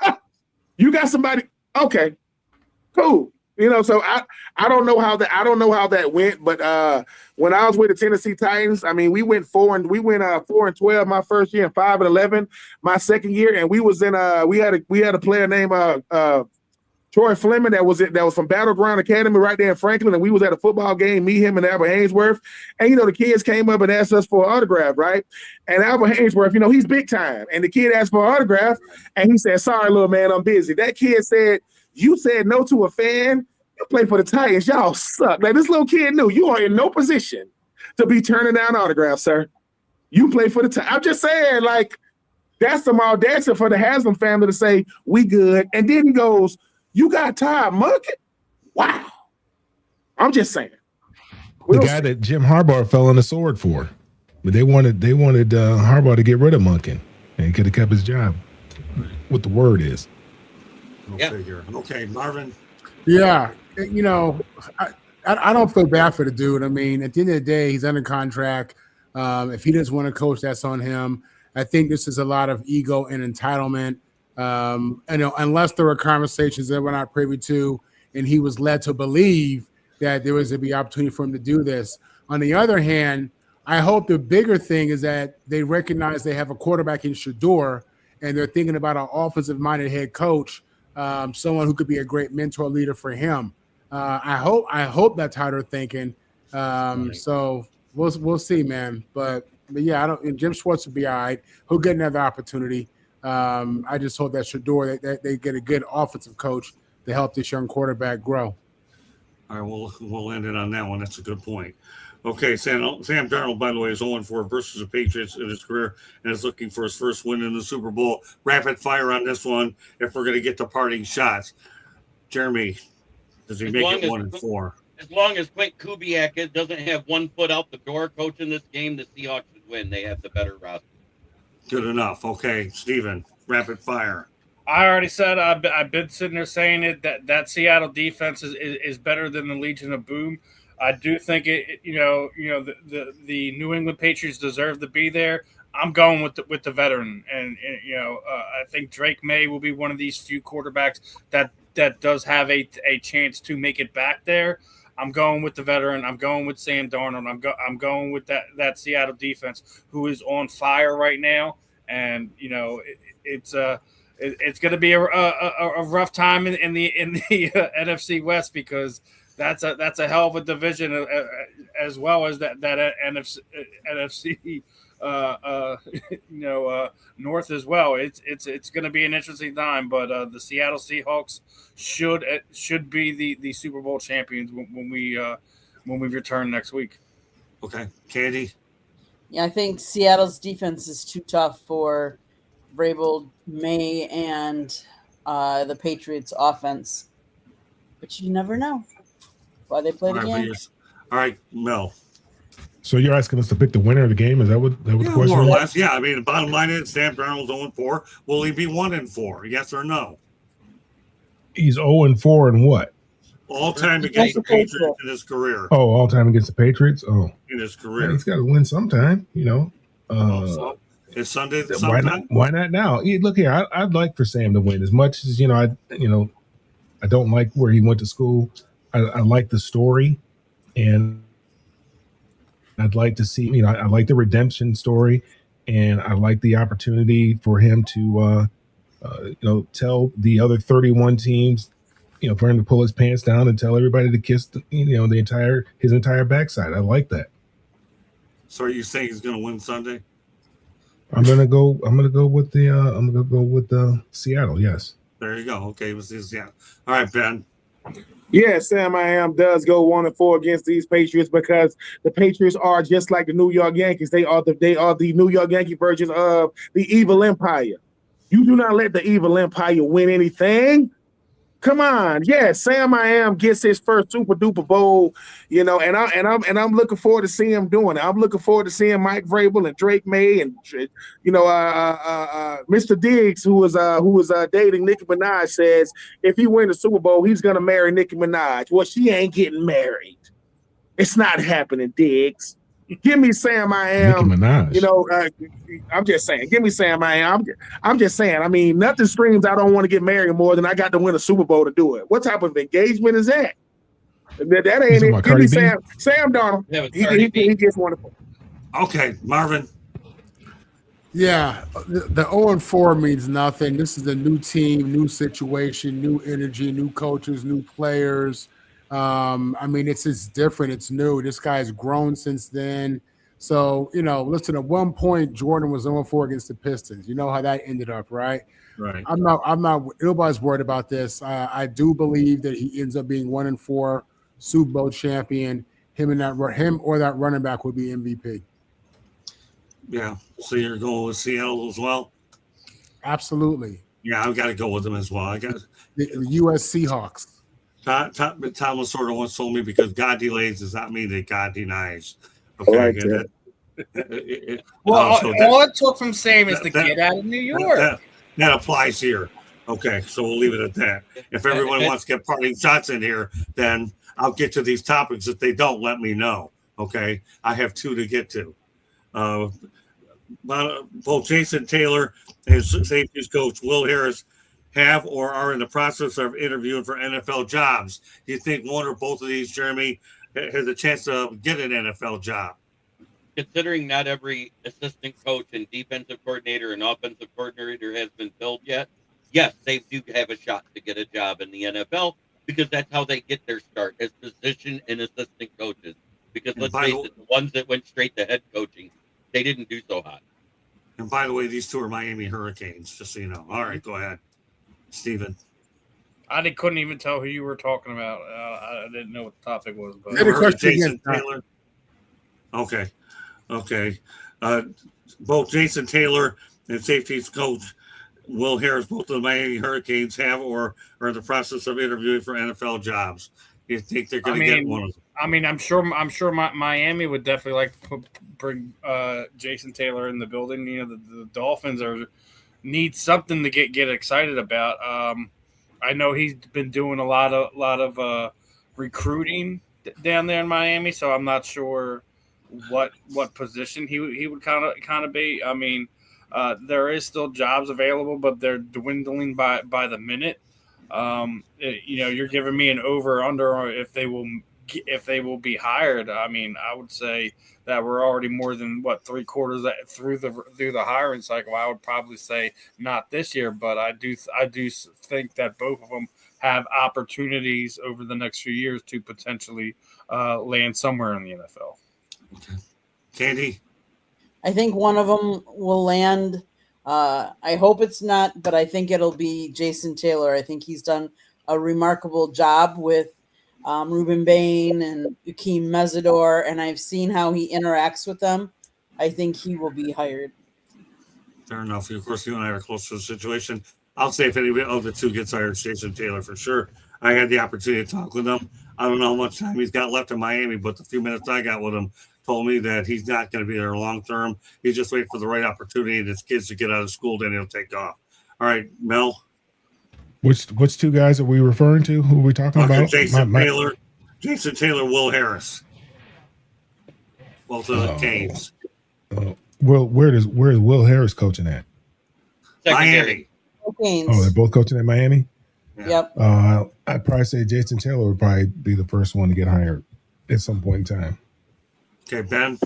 You got somebody? Okay, cool. So I don't know how that went, but when I was with the Tennessee Titans, I mean, we went 4-12 my first year and 5-11 my second year, and we was in we had a player named Troy Fleming that was from Battleground Academy right there in Franklin, and we was at a football game, me, him, and Albert Haynesworth. And the kids came up and asked us for an autograph, right? And Albert Haynesworth, he's big time. And the kid asked for an autograph, and he said, "Sorry, little man, I'm busy." That kid said, "You said no to a fan. You play for the Titans. Y'all suck." Like, this little kid knew you are in no position to be turning down autographs, sir. You play for the I'm just saying, like, that's some audacity for the Haslam family to say, we good. And then he goes, you got Todd Monken? Wow. I'm just saying. The guy that Jim Harbaugh fell on the sword for. But they wanted Harbaugh to get rid of Monken. And he could have kept his job. What the word is. Figure. Okay, Marvin. Yeah. You know, I don't feel bad for the dude. I mean, at the end of the day, he's under contract. If he doesn't want to coach, that's on him. I think this is a lot of ego and entitlement. You know, unless there were conversations that we're not privy to, and he was led to believe that there was to be opportunity for him to do this. On the other hand, I hope the bigger thing is that they recognize they have a quarterback in Shador, and they're thinking about an offensive-minded head coach, someone who could be a great mentor leader for him. I hope that's how they're thinking. So we'll see, man. But yeah, Jim Schwartz will be all right. He'll get another opportunity. I just hope that Shador that they get a good offensive coach to help this young quarterback grow. All right, we'll end it on that one. That's a good point. Okay, Sam Darnold, by the way, is 0-4 versus the Patriots in his career and is looking for his first win in the Super Bowl. Rapid fire on this one if we're going to get the parting shots. Jeremy, does he make it 1-4? As long as Quint Kubiak doesn't have 1 foot out the door coaching this game, the Seahawks would win. They have the better roster. Good enough. Okay, Steven, rapid fire. I already said I've been sitting there saying it that Seattle defense is better than the Legion of Boom. I do think the New England Patriots deserve to be there. I'm going with the veteran, and I think Drake May will be one of these few quarterbacks that does have a chance to make it back there. I'm going with the veteran. I'm going with Sam Darnold. I'm going with that Seattle defense who is on fire right now, and it's going to be a rough time in the NFC West because that's a hell of a division as well as that NFC North as well. It's going to be an interesting time, but the Seattle Seahawks should be the Super Bowl champions when we return next week. Okay, Candy. Yeah, I think Seattle's defense is too tough for Vrabel, May, and the Patriots' offense, but you never know. Why they play the game? All right, Mel. So you're asking us to pick the winner of the game? Is that what the question more or is? less. Yeah, I mean, the bottom line is Sam Darnold's 0-4. Will he be 1-4? Yes or no? He's 0-4 in what? All time against the Patriots in his career. Oh, all time against the Patriots? Oh. In his career. Yeah, he's got to win sometime, So it's Sunday sometime? Why not now? Look here, I'd like for Sam to win as much as, I don't like where he went to school. I like the story, and I'd like to see, I like the redemption story, and I like the opportunity for him to, tell the other 31 teams, for him to pull his pants down and tell everybody to kiss, his entire backside. I like that. So are you saying he's going to win Sunday? I'm gonna go with the Seattle. Yes. There you go. Okay, Seattle. All right, Ben. Yeah, Sam does go 1-4 against these Patriots because the Patriots are just like the New York Yankees. They are the New York Yankee version of the evil empire. You do not let the evil empire win anything. Come on, yeah, Sam gets his first Super Duper Bowl, and I'm looking forward to seeing him doing it. I'm looking forward to seeing Mike Vrabel and Drake May and Mr. Diggs, who was dating Nicki Minaj, says if he wins the Super Bowl, he's gonna marry Nicki Minaj. Well, she ain't getting married. It's not happening, Diggs. Give me Sam Nicki Minaj. I'm just saying. Give me Sam I'm just saying. I mean, nothing screams I don't want to get married more than I got to win a Super Bowl to do it. What type of engagement is that? That ain't it. Give me Sam Darnold. He gets 1-4. Okay, Marvin. Yeah, the 0-4 means nothing. This is a new team, new situation, new energy, new coaches, new players. It's just different. It's new. This guy's grown since then. So, listen, at one point, Jordan was 0-4 against the Pistons. You know how that ended up, right? Right. I'm not, nobody's worried about this. I do believe that he ends up being 1-4 Super Bowl champion. him or that running back would be MVP. Yeah. So you're going with Seattle as well? Absolutely. Yeah, I've got to go with them as well. I got The U.S. Seahawks. Tom Lasorda once told me because God delays does not mean that God denies. I like Okay. Well, so all it took from saying is to that- get out of New York. That applies here. Okay, so we'll leave it at that. If everyone wants to get parting shots in here, then I'll get to these topics. If they don't, let me know. Okay, I have 2 to get to. Both Jason Taylor and safeties coach Will Harris have or are in the process of interviewing for NFL jobs. Do you think one or both of these, Jeremy, has a chance to get an NFL job? Considering not every assistant coach and defensive coordinator and offensive coordinator has been filled yet, yes, they do have a shot to get a job in the NFL because that's how they get their start as position and assistant coaches. Because let's face it, the ones that went straight to head coaching, they didn't do so hot. And by the way, these 2 are Miami Hurricanes, just so you know. All right, go ahead, Steven. I couldn't even tell who you were talking about. I didn't know what the topic was. But Good question Jason again. Taylor. Okay. Both Jason Taylor and safeties coach Will Harris, both of the Miami Hurricanes, have or are in the process of interviewing for NFL jobs. You think they're going to get one of them? I mean, I'm sure Miami would definitely like to bring Jason Taylor in the building. You know, the Dolphins need something to get excited about. I know he's been doing a lot of recruiting down there in Miami, so I'm not sure what position he would kind of be. I mean, there is still jobs available, but they're dwindling by the minute. You're giving me an over under if they will be hired. I mean, I would say that we're already more than 3/4 through the hiring cycle. I would probably say not this year, but I do think that both of them have opportunities over the next few years to potentially land somewhere in the NFL. Okay. Candy? I think one of them will land. I hope it's not, but I think it'll be Jason Taylor. I think he's done a remarkable job with Ruben Bain and Akeem Mesidor, and I've seen how he interacts with them. I think he will be hired. Fair enough. Of course, you and I are close to the situation. I'll say if anybody of the 2 gets hired, it's Jason Taylor for sure. I had the opportunity to talk with him. I don't know how much time he's got left in Miami, but the few minutes I got with him told me that he's not going to be there long term. He's just waiting for the right opportunity and his kids to get out of school, then he'll take off. All right, Mel. Which 2 guys are we referring to? Who are we talking about? Jason Taylor, Will Harris. Both of the Canes. Well, where is Will Harris coaching at? Miami. Oh, they're both coaching at Miami? Yeah. Yep. I'd probably say Jason Taylor would probably be the first one to get hired at some point in time. Okay, Ben.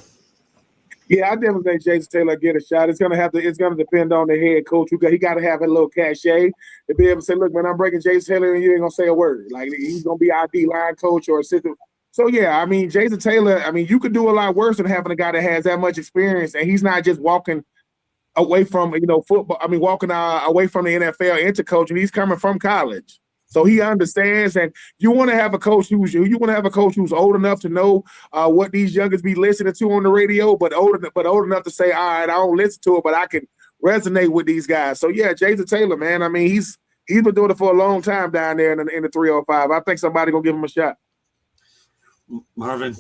Yeah, I definitely think Jason Taylor get a shot. It's gonna depend on the head coach. He got to have a little cachet to be able to say, "Look, man, I'm breaking Jason Taylor, and you ain't gonna say a word." Like he's gonna be our D line coach or assistant. So yeah, I mean, Jason Taylor. I mean, you could do a lot worse than having a guy that has that much experience, and he's not just walking away from football. I mean, walking away from the NFL into coaching. He's coming from college. So he understands, and you want to have a coach who's old enough to know what these youngers be listening to on the radio, but old enough to say, all right, I don't listen to it, but I can resonate with these guys. So yeah, Jason Taylor, man. I mean, he's been doing it for a long time down there in the 305. I think somebody gonna give him a shot. Marvin.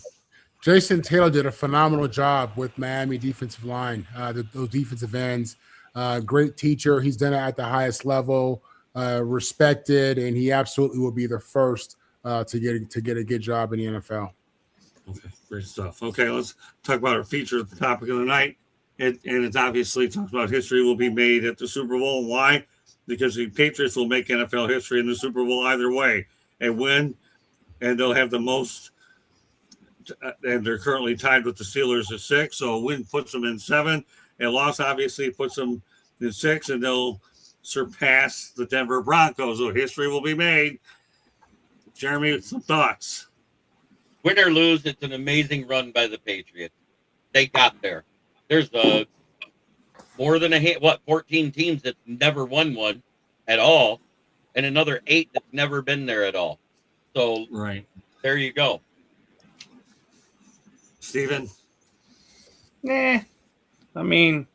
Jason Taylor did a phenomenal job with Miami defensive line, those defensive ends. Great teacher. He's done it at the highest level. Respected, and he absolutely will be the first to get a good job in the NFL. Okay, great stuff. Okay, let's talk about our feature, the topic of the night. And it's obviously talks about history will be made at the Super Bowl. Why? Because the Patriots will make NFL history in the Super Bowl either way and win, and they'll have the most. And they're currently tied with the Steelers at 6. So a win puts them in 7. A loss obviously puts them in 6, and they'll surpass the Denver Broncos. So history will be made. Jeremy, some thoughts. Win or lose, it's an amazing run by the Patriots. They got there. There's more than 14 teams that's never won one at all, and another 8 that's never been there at all. So right there you go. Steven? Nah, I mean,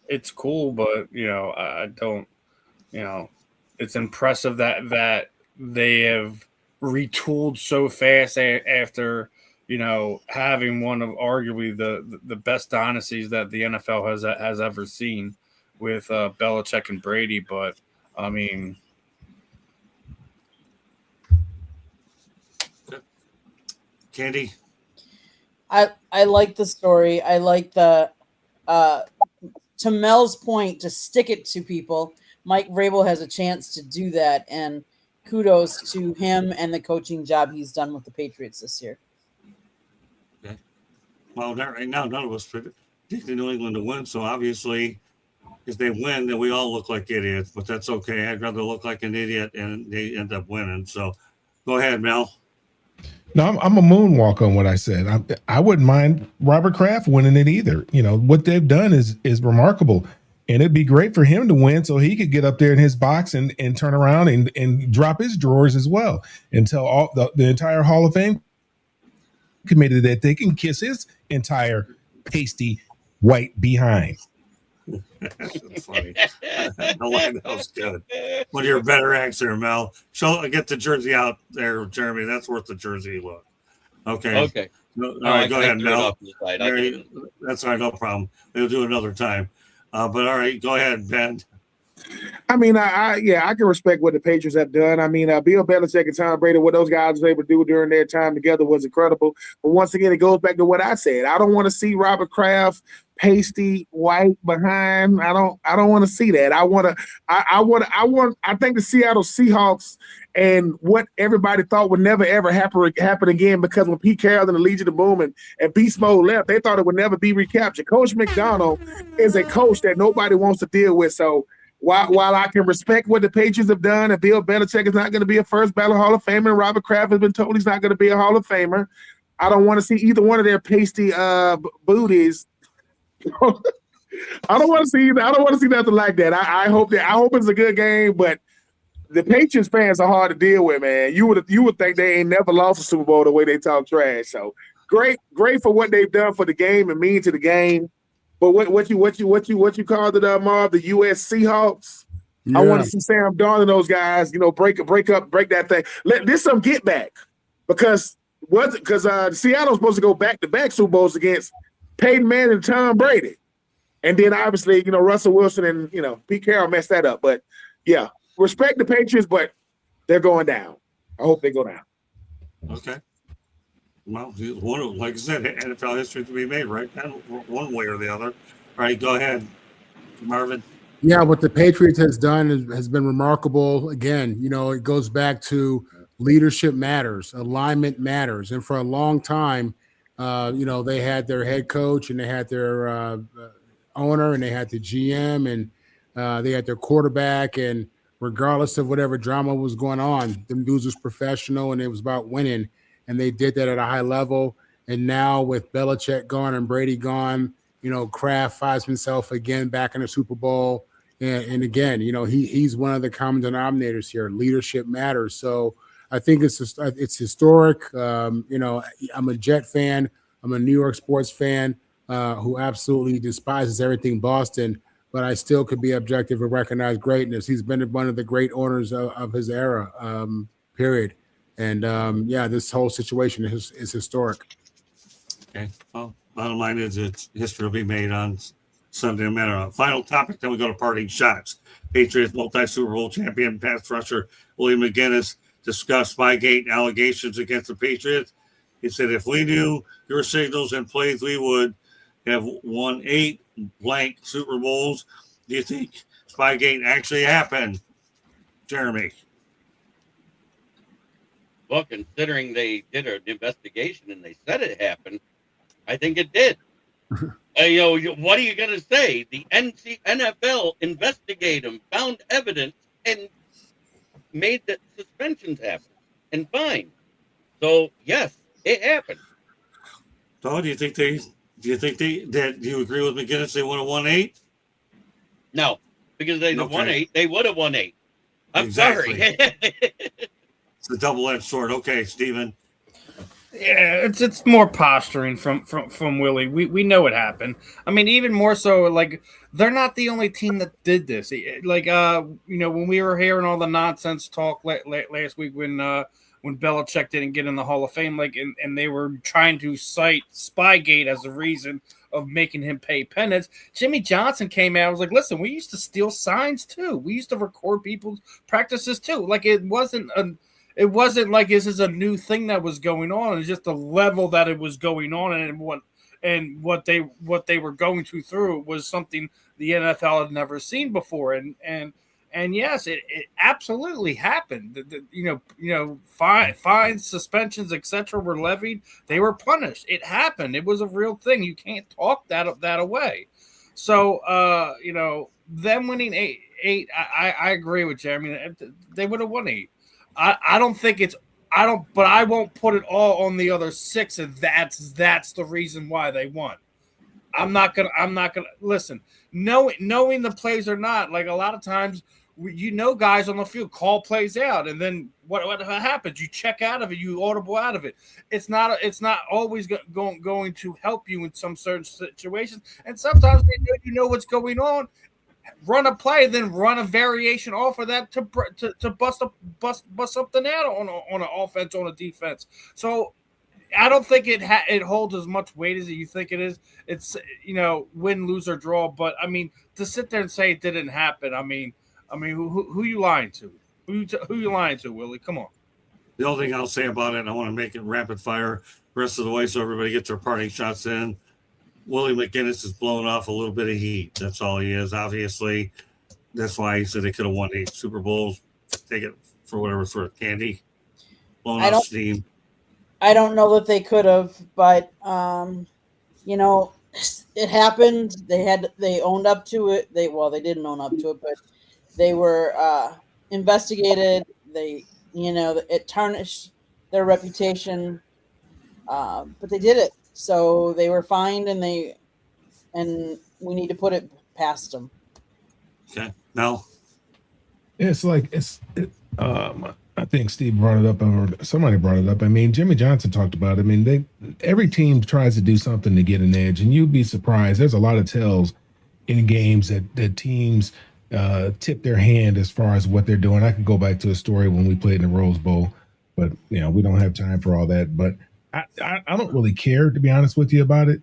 it's cool, but I don't. It's impressive that they have retooled so fast after having one of arguably the best dynasties that the NFL has ever seen with Belichick and Brady. But I mean, Candy? I like the story. I like the to Mel's point, to stick it to people. Mike Vrabel has a chance to do that, and kudos to him and the coaching job he's done with the Patriots this year. Okay. Well, right now, none of us predicted New England to win, so obviously, if they win, then we all look like idiots, but that's okay. I'd rather look like an idiot and they end up winning. So go ahead, Mel. No, I'm a moonwalk on what I said. I wouldn't mind Robert Kraft winning it either. What they've done is remarkable, and it'd be great for him to win so he could get up there in his box and turn around and drop his drawers as well and tell all the entire Hall of Fame committee that they can kiss his entire pasty white behind. That's funny. I like that was good. One of your better acts there, Mel. Get the jersey out there, Jeremy. That's worth the jersey look. Okay. Okay. All right, go ahead, Mel. That's all right, no problem. We'll do it another time. But all right, go ahead, Ben. I mean, I can respect what the Patriots have done. I mean, Bill Belichick and Tom Brady, what those guys were able to do during their time together was incredible. But once again, it goes back to what I said. I don't want to see Robert Kraft pasty white behind. I don't want to see that. I think the Seattle Seahawks and what everybody thought would never ever happen again, because when Pete Carroll and the Legion of Boom and Beast Mode left, they thought it would never be recaptured. Coach McDonald is a coach that nobody wants to deal with. So while I can respect what the Patriots have done, and Bill Belichick is not going to be a first ballot Hall of Famer, and Robert Kraft has been told he's not going to be a Hall of Famer, I don't want to see either one of their pasty booties. I don't want to see nothing like that. I hope it's a good game, but the Patriots fans are hard to deal with, man. You would think they ain't never lost a Super Bowl the way they talk trash. So great for what they've done for the game and mean to the game. But what you called it, Marv, the US Seahawks? Yeah. I want to see Sam Darnold and those guys, break that thing. This some get back, because Seattle's supposed to go back-to-back Super Bowls against Peyton Manning and Tom Brady, and then obviously Russell Wilson and Pete Carroll messed that up. But yeah, respect the Patriots, but they're going down. I hope they go down. Okay. Well, like I said, NFL history to be made, right? One way or the other. All right, go ahead, Marvin. Yeah, what the Patriots has done has been remarkable. Again, it goes back to leadership matters, alignment matters. And for a long time, they had their head coach and they had their owner and they had the GM and they had their quarterback. And regardless of whatever drama was going on, them dudes was professional and it was about winning. And they did that at a high level. And now with Belichick gone and Brady gone, Kraft finds himself again back in the Super Bowl. And again, he's one of the common denominators here. Leadership matters. So I think it's historic. I'm a Jet fan. I'm a New York sports fan who absolutely despises everything Boston, but I still could be objective and recognize greatness. He's been one of the great owners of his era, period. And this whole situation is historic. Okay. Well, bottom line is history will be made on Sunday. No matter. Final topic, then we go to parting shots. Patriots multi-Super Bowl champion pass rusher Willie McGuinest discussed Spygate allegations against the Patriots. He said, if we knew your signals and plays, we would have won 8 blank Super Bowls. Do you think Spygate actually happened, Jeremy? Well, considering they did an investigation and they said it happened, I think it did. What are you going to say? The NFL investigated them, found evidence, and made the suspensions happen and fine. So yes, it happened. So do you agree with McGuinest? They would have won 8? No, because they won 8. They would have won 8. I'm exactly. sorry. It's a double-edged sword. Okay, Steven. Yeah, it's more posturing from Willie. We know it happened. I mean, even more so, like they're not the only team that did this. Like when we were hearing all the nonsense talk last week when Belichick didn't get in the Hall of Fame, like and they were trying to cite Spygate as the reason of making him pay penance. Jimmy Johnson came out and was like, listen, we used to steal signs too. We used to record people's practices too. Like it wasn't like this is a new thing that was going on. It's just the level that it was going on and what they were going through was something the NFL had never seen before. And yes, it absolutely happened. Fines, suspensions, etc. were levied. They were punished. It happened. It was a real thing. You can't talk that away. So them winning eight. I agree with Jeremy. They would have won 8. I don't think but I won't put it all on the other 6, and that's the reason why they won. I'm not gonna listen. Knowing the plays or not, like a lot of times, guys on the field call plays out, and then what happens? You check out of it, you audible out of it. It's not always going to help you in some certain situations, and sometimes you know what's going on. Run a play, then run a variation off of that to bust something out on an offense, on a defense. So I don't think it holds as much weight as you think it is. It's win, lose, or draw. But I mean, to sit there and say it didn't happen. I mean, who you lying to? Who you lying to, Willie? Come on. The only thing I'll say about it, and I want to make it rapid fire the rest of the way so everybody gets their parting shots in. Willie McGuinest is blowing off a little bit of heat. That's all he is. Obviously, that's why he said they could have won 8 Super Bowls. Take it for whatever sort of candy. Blowing off steam. I don't know that they could have, but it happened. They owned up to it. They didn't own up to it, but they were investigated. It tarnished their reputation, but they did it. So they were fined, and we need to put it past them. Okay, Mel. I think Steve brought it up, or somebody brought it up. I mean, Jimmy Johnson talked about it. I mean, every team tries to do something to get an edge, and you'd be surprised. There's a lot of tells in games that teams tip their hand as far as what they're doing. I could go back to a story when we played in the Rose Bowl, but we don't have time for all that. But I don't really care, to be honest with you, about it.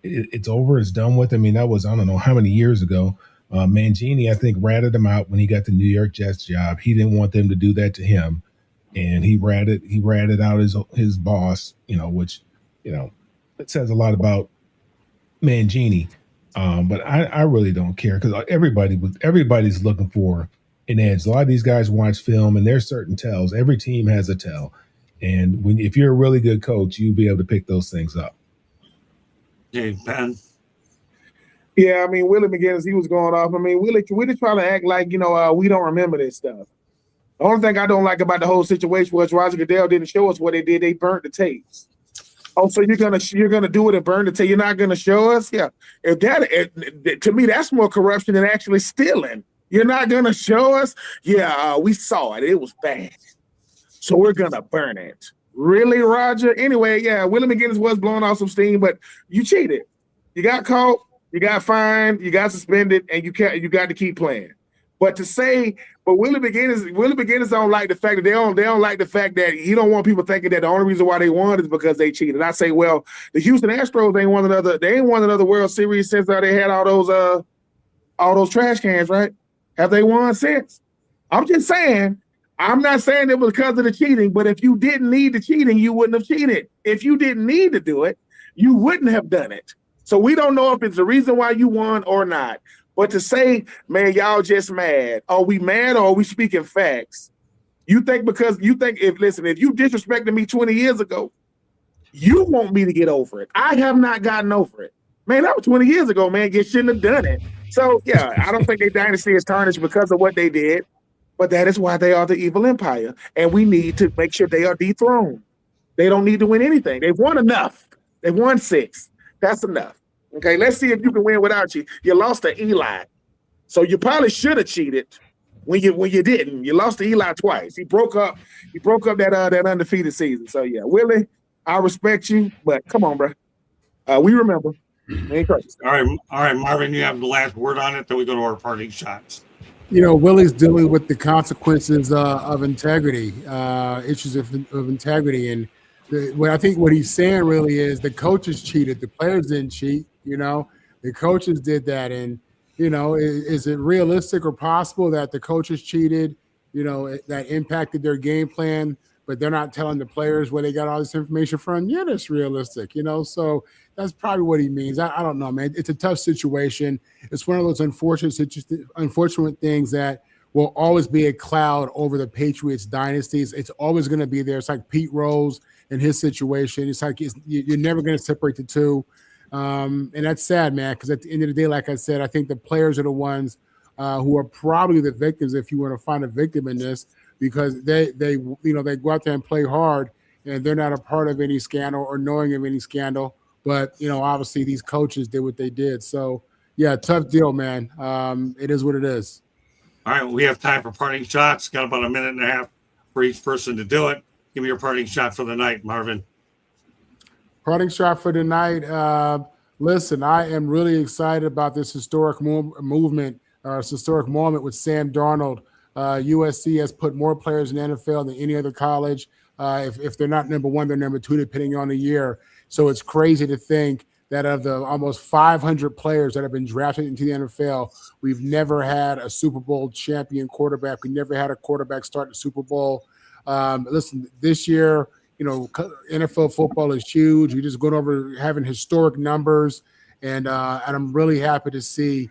It's over. It's done with. I mean, that was, I don't know how many years ago. Mangini, I think, ratted him out when he got the New York Jets job. He didn't want them to do that to him, and he ratted out his boss. Which it says a lot about Mangini. But I really don't care, because everybody's looking for an edge. A lot of these guys watch film, and there's certain tells. Every team has a tell. And if you're a really good coach, you'll be able to pick those things up. Hey, Ben. Yeah, I mean, Willie McGuinest, he was going off. I mean, Willie trying to act like, we don't remember this stuff. The only thing I don't like about the whole situation was Roger Goodell didn't show us what they did. They burnt the tapes. Oh, so you're gonna do it and burn the tape? You're not gonna show us? Yeah. To me, that's more corruption than actually stealing. You're not gonna show us? Yeah, we saw it. It was bad. So we're going to burn it. Really, Roger? Anyway, yeah, Willie McGuinest was blowing off some steam, but you cheated. You got caught, you got fined, you got suspended, and you got to keep playing. But Willie McGuinest don't like the fact that they don't like the fact that he don't want people thinking that the only reason why they won is because they cheated. I say, well, the Houston Astros ain't won another World Series since they had all those trash cans, right? Have they won since? I'm just saying. I'm not saying it was because of the cheating, but if you didn't need the cheating, you wouldn't have cheated. If you didn't need to do it, you wouldn't have done it. So we don't know if it's the reason why you won or not. But to say, man, y'all just mad. Are we mad or are we speaking facts? If you disrespected me 20 years ago, you want me to get over it. I have not gotten over it. Man, that was 20 years ago, man. You shouldn't have done it. So, yeah, I don't think their dynasty is tarnished because of what they did. But that is why they are the evil empire. And we need to make sure they are dethroned. They don't need to win anything. They've won enough. They've won 6. That's enough. Okay, let's see if you can win without you. You lost to Eli. So you probably should have cheated when you didn't. You lost to Eli twice. He broke up that undefeated season. So yeah, Willie, I respect you, but come on, bro. We remember. Ain't crazy. All right, Marvin, you have the last word on it. Then we go to our parting shots. Willie's dealing with the consequences of integrity, issues of integrity, and what he's saying really is the coaches cheated, the players didn't cheat. The coaches did that, and is it realistic or possible that the coaches cheated? That impacted their game plan, but they're not telling the players where they got all this information from. Yeah, that's realistic. So that's probably what he means. I don't know, man. It's a tough situation. It's one of those unfortunate things that will always be a cloud over the Patriots dynasties. It's always going to be there. It's like Pete Rose and his situation. It's like you're never going to separate the two. And that's sad, man, because at the end of the day, like I said, I think the players are the ones who are probably the victims, if you want to find a victim in this, because they go out there and play hard, and they're not a part of any scandal or knowing of any scandal. But obviously these coaches did what they did. So yeah, tough deal, man. It is what it is. All right, we have time for parting shots. Got about a minute and a half for each person to do it. Give me your parting shot for the night, Marvin. Parting shot for the night. Listen, I am really excited about this historic movement, or historic moment with Sam Darnold. USC has put more players in the NFL than any other college. If they're not number one, they're number two, depending on the year. So it's crazy to think that of the almost 500 players that have been drafted into the NFL, we've never had a Super Bowl champion quarterback. We never had a quarterback start the Super Bowl. Listen, this year, NFL football is huge. We're just going over having historic numbers, and I'm really happy to see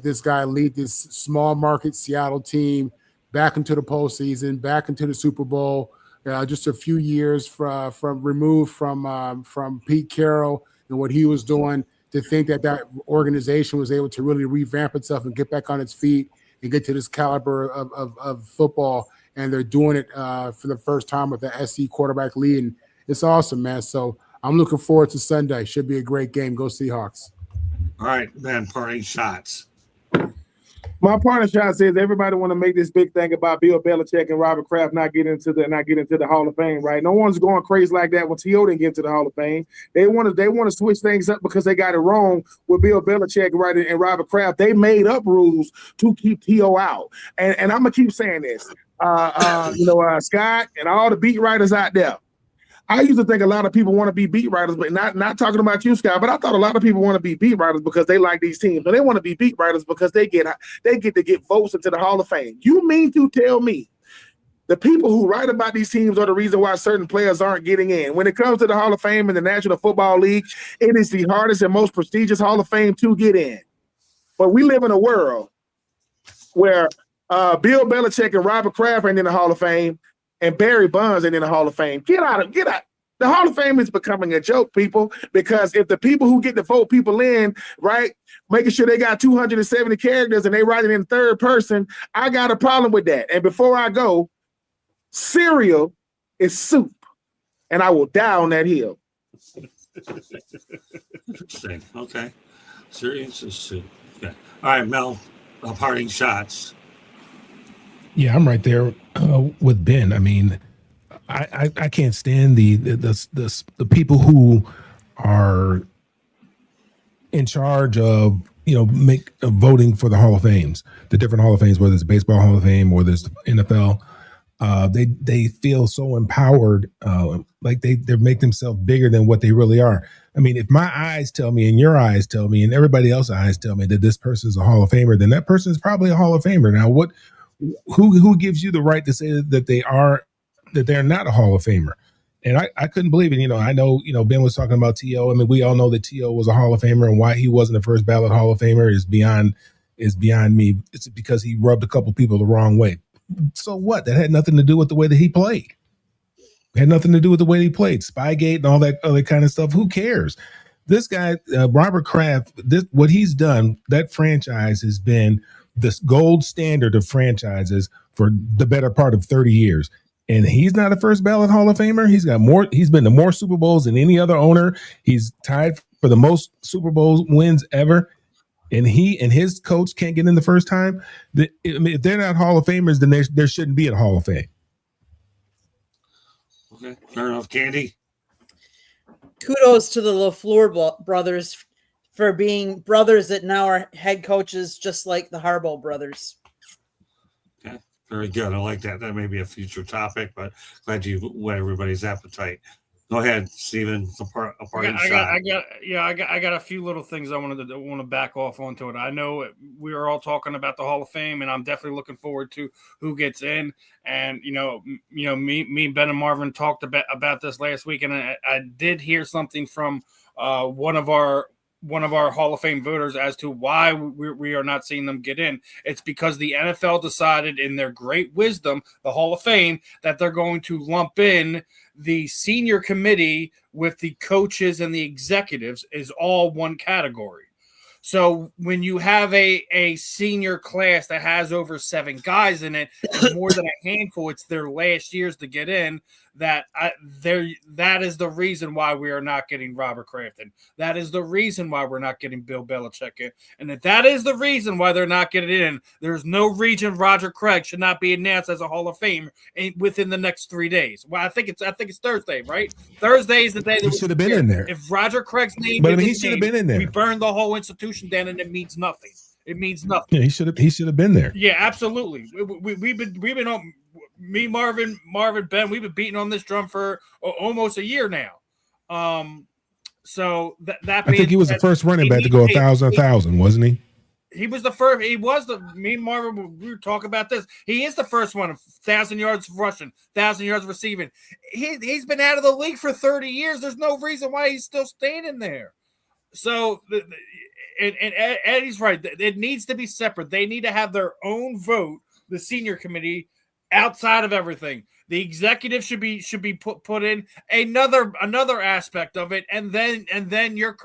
this guy lead this small market Seattle team back into the postseason, back into the Super Bowl. Just a few years removed from Pete Carroll and what he was doing. To think that organization was able to really revamp itself and get back on its feet and get to this caliber of football, and they're doing it for the first time with the SC quarterback lead. And it's awesome, man. So I'm looking forward to Sunday. Should be a great game. Go Seahawks. All right, then, parting shots. My parting shot says everybody want to make this big thing about Bill Belichick and Robert Kraft not getting into the Hall of Fame, right? No one's going crazy like that when T.O. didn't get into the Hall of Fame. They want to switch things up because they got it wrong with Bill Belichick, right, and Robert Kraft. They made up rules to keep T.O. out, and I'm gonna keep saying this. Scott and all the beat writers out there. I used to think a lot of people want to be beat writers, but not talking about you, Scott, but I thought a lot of people want to be beat writers because they like these teams. But they want to be beat writers because they get to get votes into the Hall of Fame. You mean to tell me the people who write about these teams are the reason why certain players aren't getting in? When it comes to the Hall of Fame and the National Football League, it is the hardest and most prestigious Hall of Fame to get in. But we live in a world where Bill Belichick and Robert Kraft ain't in the Hall of Fame, and Barry Bonds ain't in the Hall of Fame. Get out. The Hall of Fame is becoming a joke, people, because if the people who get to vote people in, right, making sure they got 270 characters and they write it in third person, I got a problem with that. And before I go, cereal is soup, and I will die on that hill. Interesting. Okay. Cereal is soup. Okay. All right, Mel, parting shots. Yeah, I'm right there with Ben. I mean, I can't stand the people who are in charge of voting for the Hall of Fames, the different Hall of Fames, whether it's baseball Hall of Fame or there's the NFL. They feel so empowered, like they make themselves bigger than what they really are. I mean, if my eyes tell me and your eyes tell me and everybody else's eyes tell me that this person is a Hall of Famer, then that person is probably a Hall of Famer. Now, who gives you the right to say that they're not a Hall of Famer? And I couldn't believe it. I know, Ben was talking about T.O. I mean, we all know that T.O. was a Hall of Famer, and why he wasn't a first ballot Hall of Famer is beyond me. It's because he rubbed a couple people the wrong way. So what? That had nothing to do with the way that he played. It had nothing to do with the way he played. Spygate and all that other kind of stuff. Who cares? This guy, Robert Kraft, what he's done, that franchise has been this gold standard of franchises for the better part of 30 years. And he's not a first ballot Hall of Famer. He's been to more Super Bowls than any other owner. He's tied for the most Super Bowl wins ever. And he and his coach can't get in the first time. If they're not Hall of Famers, then there shouldn't be a Hall of Fame. Okay, fair enough. Candy? kudos to the LaFleur brothers for being brothers that now are head coaches, just like the Harbaugh brothers. Okay, very good. I like that. That may be a future topic, but glad you whet everybody's appetite. Go ahead, Steven. I got a few little things I want to back off onto it. I know we are all talking about the Hall of Fame, and I'm definitely looking forward to who gets in. And me, Ben, and Marvin talked about this last week, and I did hear something from one of our Hall of Fame voters as to why we are not seeing them get in. It's because the NFL decided in their great wisdom, the Hall of Fame, that they're going to lump in the senior committee with the coaches and the executives is all one category. So when you have a senior class that has over 7 guys in it, more than a handful, it's their last years to get in. That is the reason why we are not getting Robert Kraft in. That is the reason why we're not getting Bill Belichick in. And if that is the reason why they're not getting in, there's no reason Roger Craig should not be announced as a Hall of Fame within the next 3 days. Well, I think it's Thursday, right? Thursday is the day that he should have been in there. If Roger Craig's name, but I mean, he should have been in there. We burned the whole institution down, and it means nothing. It means nothing. Yeah, he should have been there. Yeah, absolutely. We've been on. Me, Marvin, Ben, we've been beating on this drum for almost a year now. So that I think he was the first running back to go 1,000, wasn't he? He was the first. He was me and Marvin, we were talking about this. He is the first one, 1,000 yards rushing, 1,000 yards receiving. He's been out of the league for 30 years. There's no reason why he's still standing there. So, and Eddie's right. It needs to be separate. They need to have their own vote, the senior committee, outside of everything. The executive should be put in another aspect of it, and then your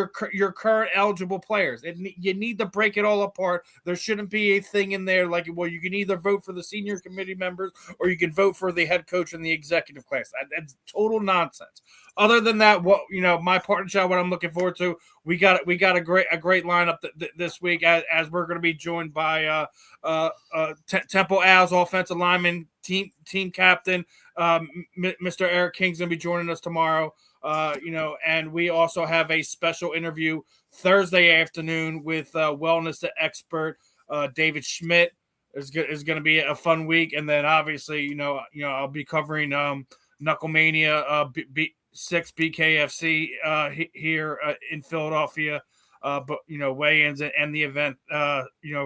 current eligible players. You need to break it all apart. There shouldn't be a thing in there like, well, you can either vote for the senior committee members or you can vote for the head coach and the executive class. That's total nonsense. Other than that, my partner shot, what I'm looking forward to, we got a great lineup this week as we're going to be joined by Temple Owls offensive lineman, team captain, Mr. Eric King's going to be joining us tomorrow. And we also have a special interview Thursday afternoon with wellness expert David Schmidt. It's going to be a fun week, and then obviously, I'll be covering Knucklemania B6 BKFC here in Philadelphia. But weigh-ins and the event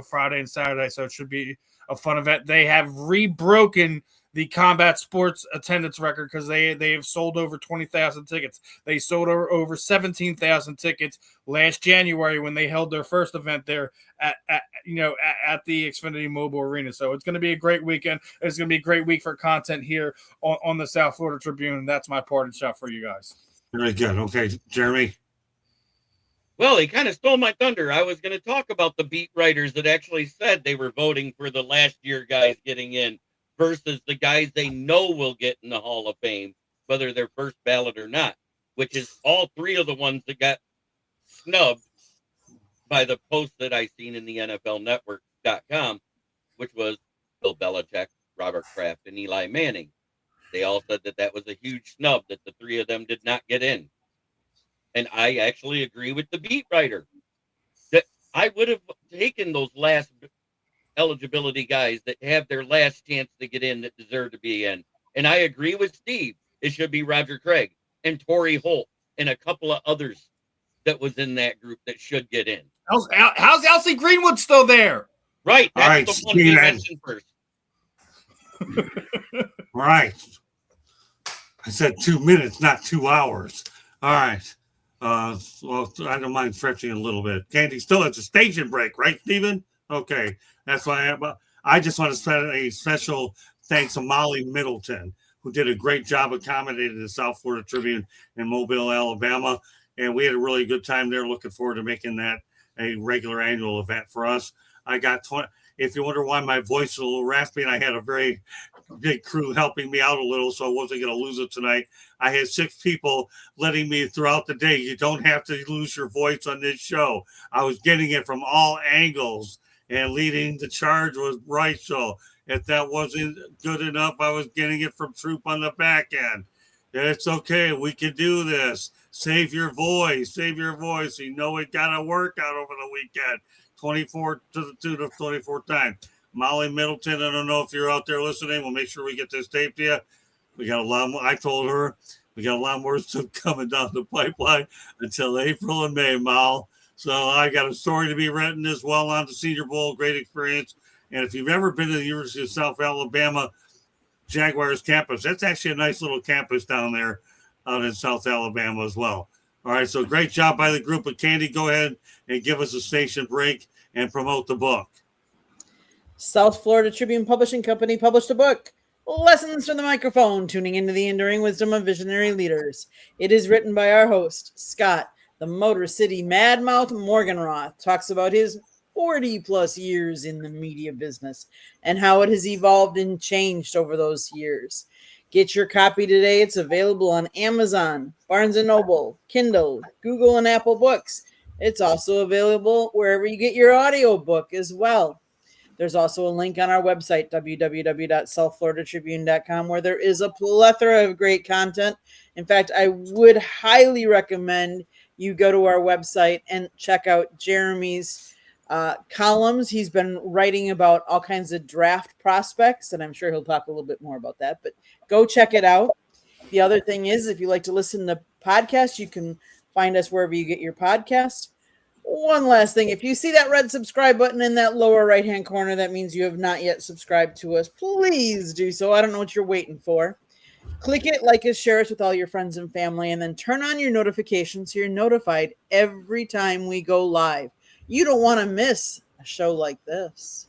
Friday and Saturday, so it should be a fun event. They have rebroken the combat sports attendance record because they have sold over 20,000 tickets. They sold over 17,000 tickets last January when they held their first event there at the Xfinity Mobile Arena. So it's going to be a great weekend. It's going to be a great week for content here on the South Florida Tribune. That's my parting shot for you guys. Very good. Okay, Jeremy. Well, he kind of stole my thunder. I was going to talk about the beat writers that actually said they were voting for the last year guys getting in versus the guys they know will get in the Hall of Fame, whether they're first ballot or not, which is all 3 of the ones that got snubbed by the post that I seen in the NFLnetwork.com, which was Bill Belichick, Robert Kraft, and Eli Manning. They all said that was a huge snub, that the 3 of them did not get in. And I actually agree with the beat writer that I would have taken those last eligibility guys that have their last chance to get in that deserve to be in. And I agree with Steve. It should be Roger Craig and Torrey Holt and a couple of others that was in that group that should get in. How's Elsie Greenwood still there? Right. That's the one we mentioned first. Right. I said 2 minutes, not 2 hours. All right. Well, I don't mind stretching a little bit. Candy still at the station break, right, Stephen? Okay, that's why I just want to send a special thanks to Molly Middleton, who did a great job accommodating the South Florida Tribune in Mobile, Alabama, and we had a really good time there. Looking forward to making that a regular annual event for us. I got 20. If you wonder why my voice is a little raspy, and I had a very big crew helping me out a little, so I wasn't going to lose it tonight. I had 6 people letting me throughout the day, you don't have to lose your voice on this show. I was getting it from all angles, and leading the charge was Bright. So if that wasn't good enough, I was getting it from Troop on the back end. It's okay. We can do this. Save your voice. Save your voice. You know it got to work out over the weekend. 24 to the tune of 24 times. Molly Middleton, I don't know if you're out there listening. We'll make sure we get this tape to you. We got a lot more. I told her we got a lot more stuff coming down the pipeline until April and May, Mal. So I got a story to be written as well on the Senior Bowl. Great experience. And if you've ever been to the University of South Alabama Jaguars campus, that's actually a nice little campus down there out in South Alabama as well. All right, so great job by the group. But Candy, go ahead and give us a station break and promote the book. South Florida Tribune Publishing Company published a book, Lessons from the Microphone, Tuning into the Enduring Wisdom of Visionary Leaders. It is written by our host, Scott, the Motor City Madmouth Morganroth, talks about his 40 plus years in the media business and how it has evolved and changed over those years. Get your copy today. It's available on Amazon, Barnes & Noble, Kindle, Google, and Apple Books. It's also available wherever you get your audiobook as well. There's also a link on our website, www.southfloridatribune.com, where there is a plethora of great content. In fact, I would highly recommend you go to our website and check out Jeremy's columns. He's been writing about all kinds of draft prospects, and I'm sure he'll talk a little bit more about that, but go check it out. The other thing is, if you like to listen to podcasts, you can find us wherever you get your podcast. One last thing, if you see that red subscribe button in that lower right-hand corner, that means you have not yet subscribed to us. Please do so. I don't know what you're waiting for. Click it, like it, share it with all your friends and family, and then turn on your notifications so you're notified every time we go live. You don't want to miss a show like this.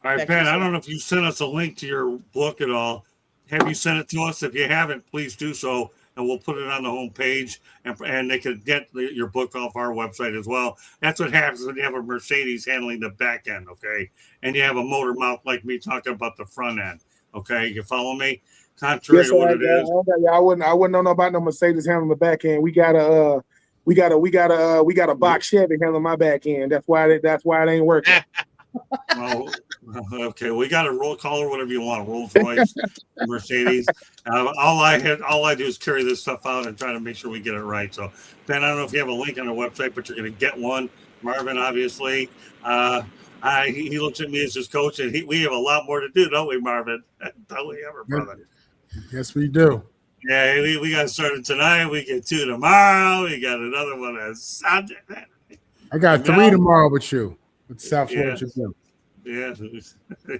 All right, Ben, I don't know if you sent us a link to your book at all. Have you sent it to us? If you haven't, please do so, and we'll put it on the homepage, and they can get your book off our website as well. That's what happens when you have a Mercedes handling the back end, okay? And you have a motor mouth like me talking about the front end, okay? You follow me? Contrary to what it is. I wouldn't know about no Mercedes handling the back end. We got a box Chevy handling my back end. That's why it ain't working. Well, okay, we got a roll call or whatever you want, Rolls Royce, Mercedes. All I do is carry this stuff out and try to make sure we get it right. So, Ben, I don't know if you have a link on our website, but you're going to get one. Marvin, obviously, he looks at me as his coach, and we have a lot more to do, don't we, Marvin? Don't we ever, brother? Yes, we do. Yeah, we got started tonight. We get 2 tomorrow. We got another one on Sunday. I got 3 tomorrow with you. With South Florida. Yeah,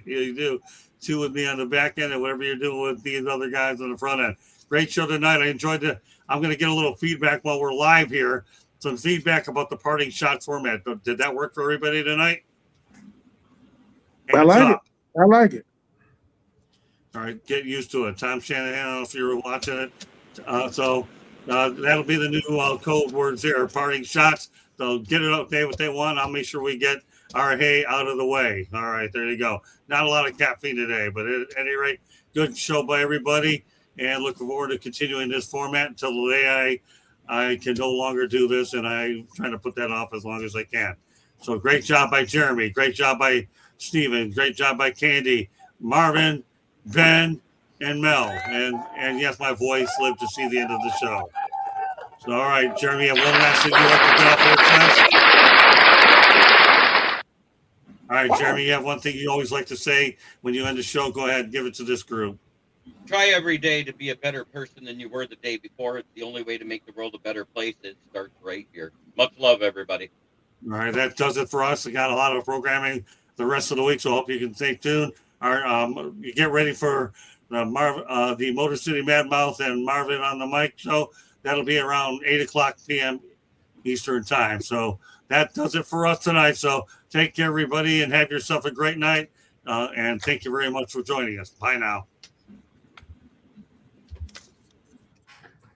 you do. 2 with me on the back end and whatever you're doing with these other guys on the front end. Great show tonight. I enjoyed it. I'm going to get a little feedback while we're live here. Some feedback about the parting shot format. Did that work for everybody tonight? I like it. All right, get used to it. Tom Shanahan, I don't know if you were watching it. So that'll be the new code words there, parting shots. So get it okay what they want. I'll make sure we get our hay out of the way. All right, there you go. Not a lot of caffeine today, but at any rate, good show by everybody. And looking forward to continuing this format until the day I can no longer do this, and I'm trying to put that off as long as I can. So great job by Jeremy. Great job by Steven. Great job by Candy, Marvin, Ben, and Mel. And yes, my voice lived to see the end of the show. So, all right, Jeremy, have one last thing you'd like to get off your chest? All right, Jeremy, you have one thing you always like to say when you end the show. Go ahead and give it to this group. Try every day to be a better person than you were the day before. It's the only way to make the world a better place. It starts right here. Much love, everybody. All right, that does it for us. We got a lot of programming the rest of the week, so I hope you can stay tuned. You get ready for the Motor City Madmouth and Marvin on the mic show. That'll be around 8:00 p.m. Eastern time. So that does it for us tonight. So take care, everybody, and have yourself a great night. And thank you very much for joining us. Bye now.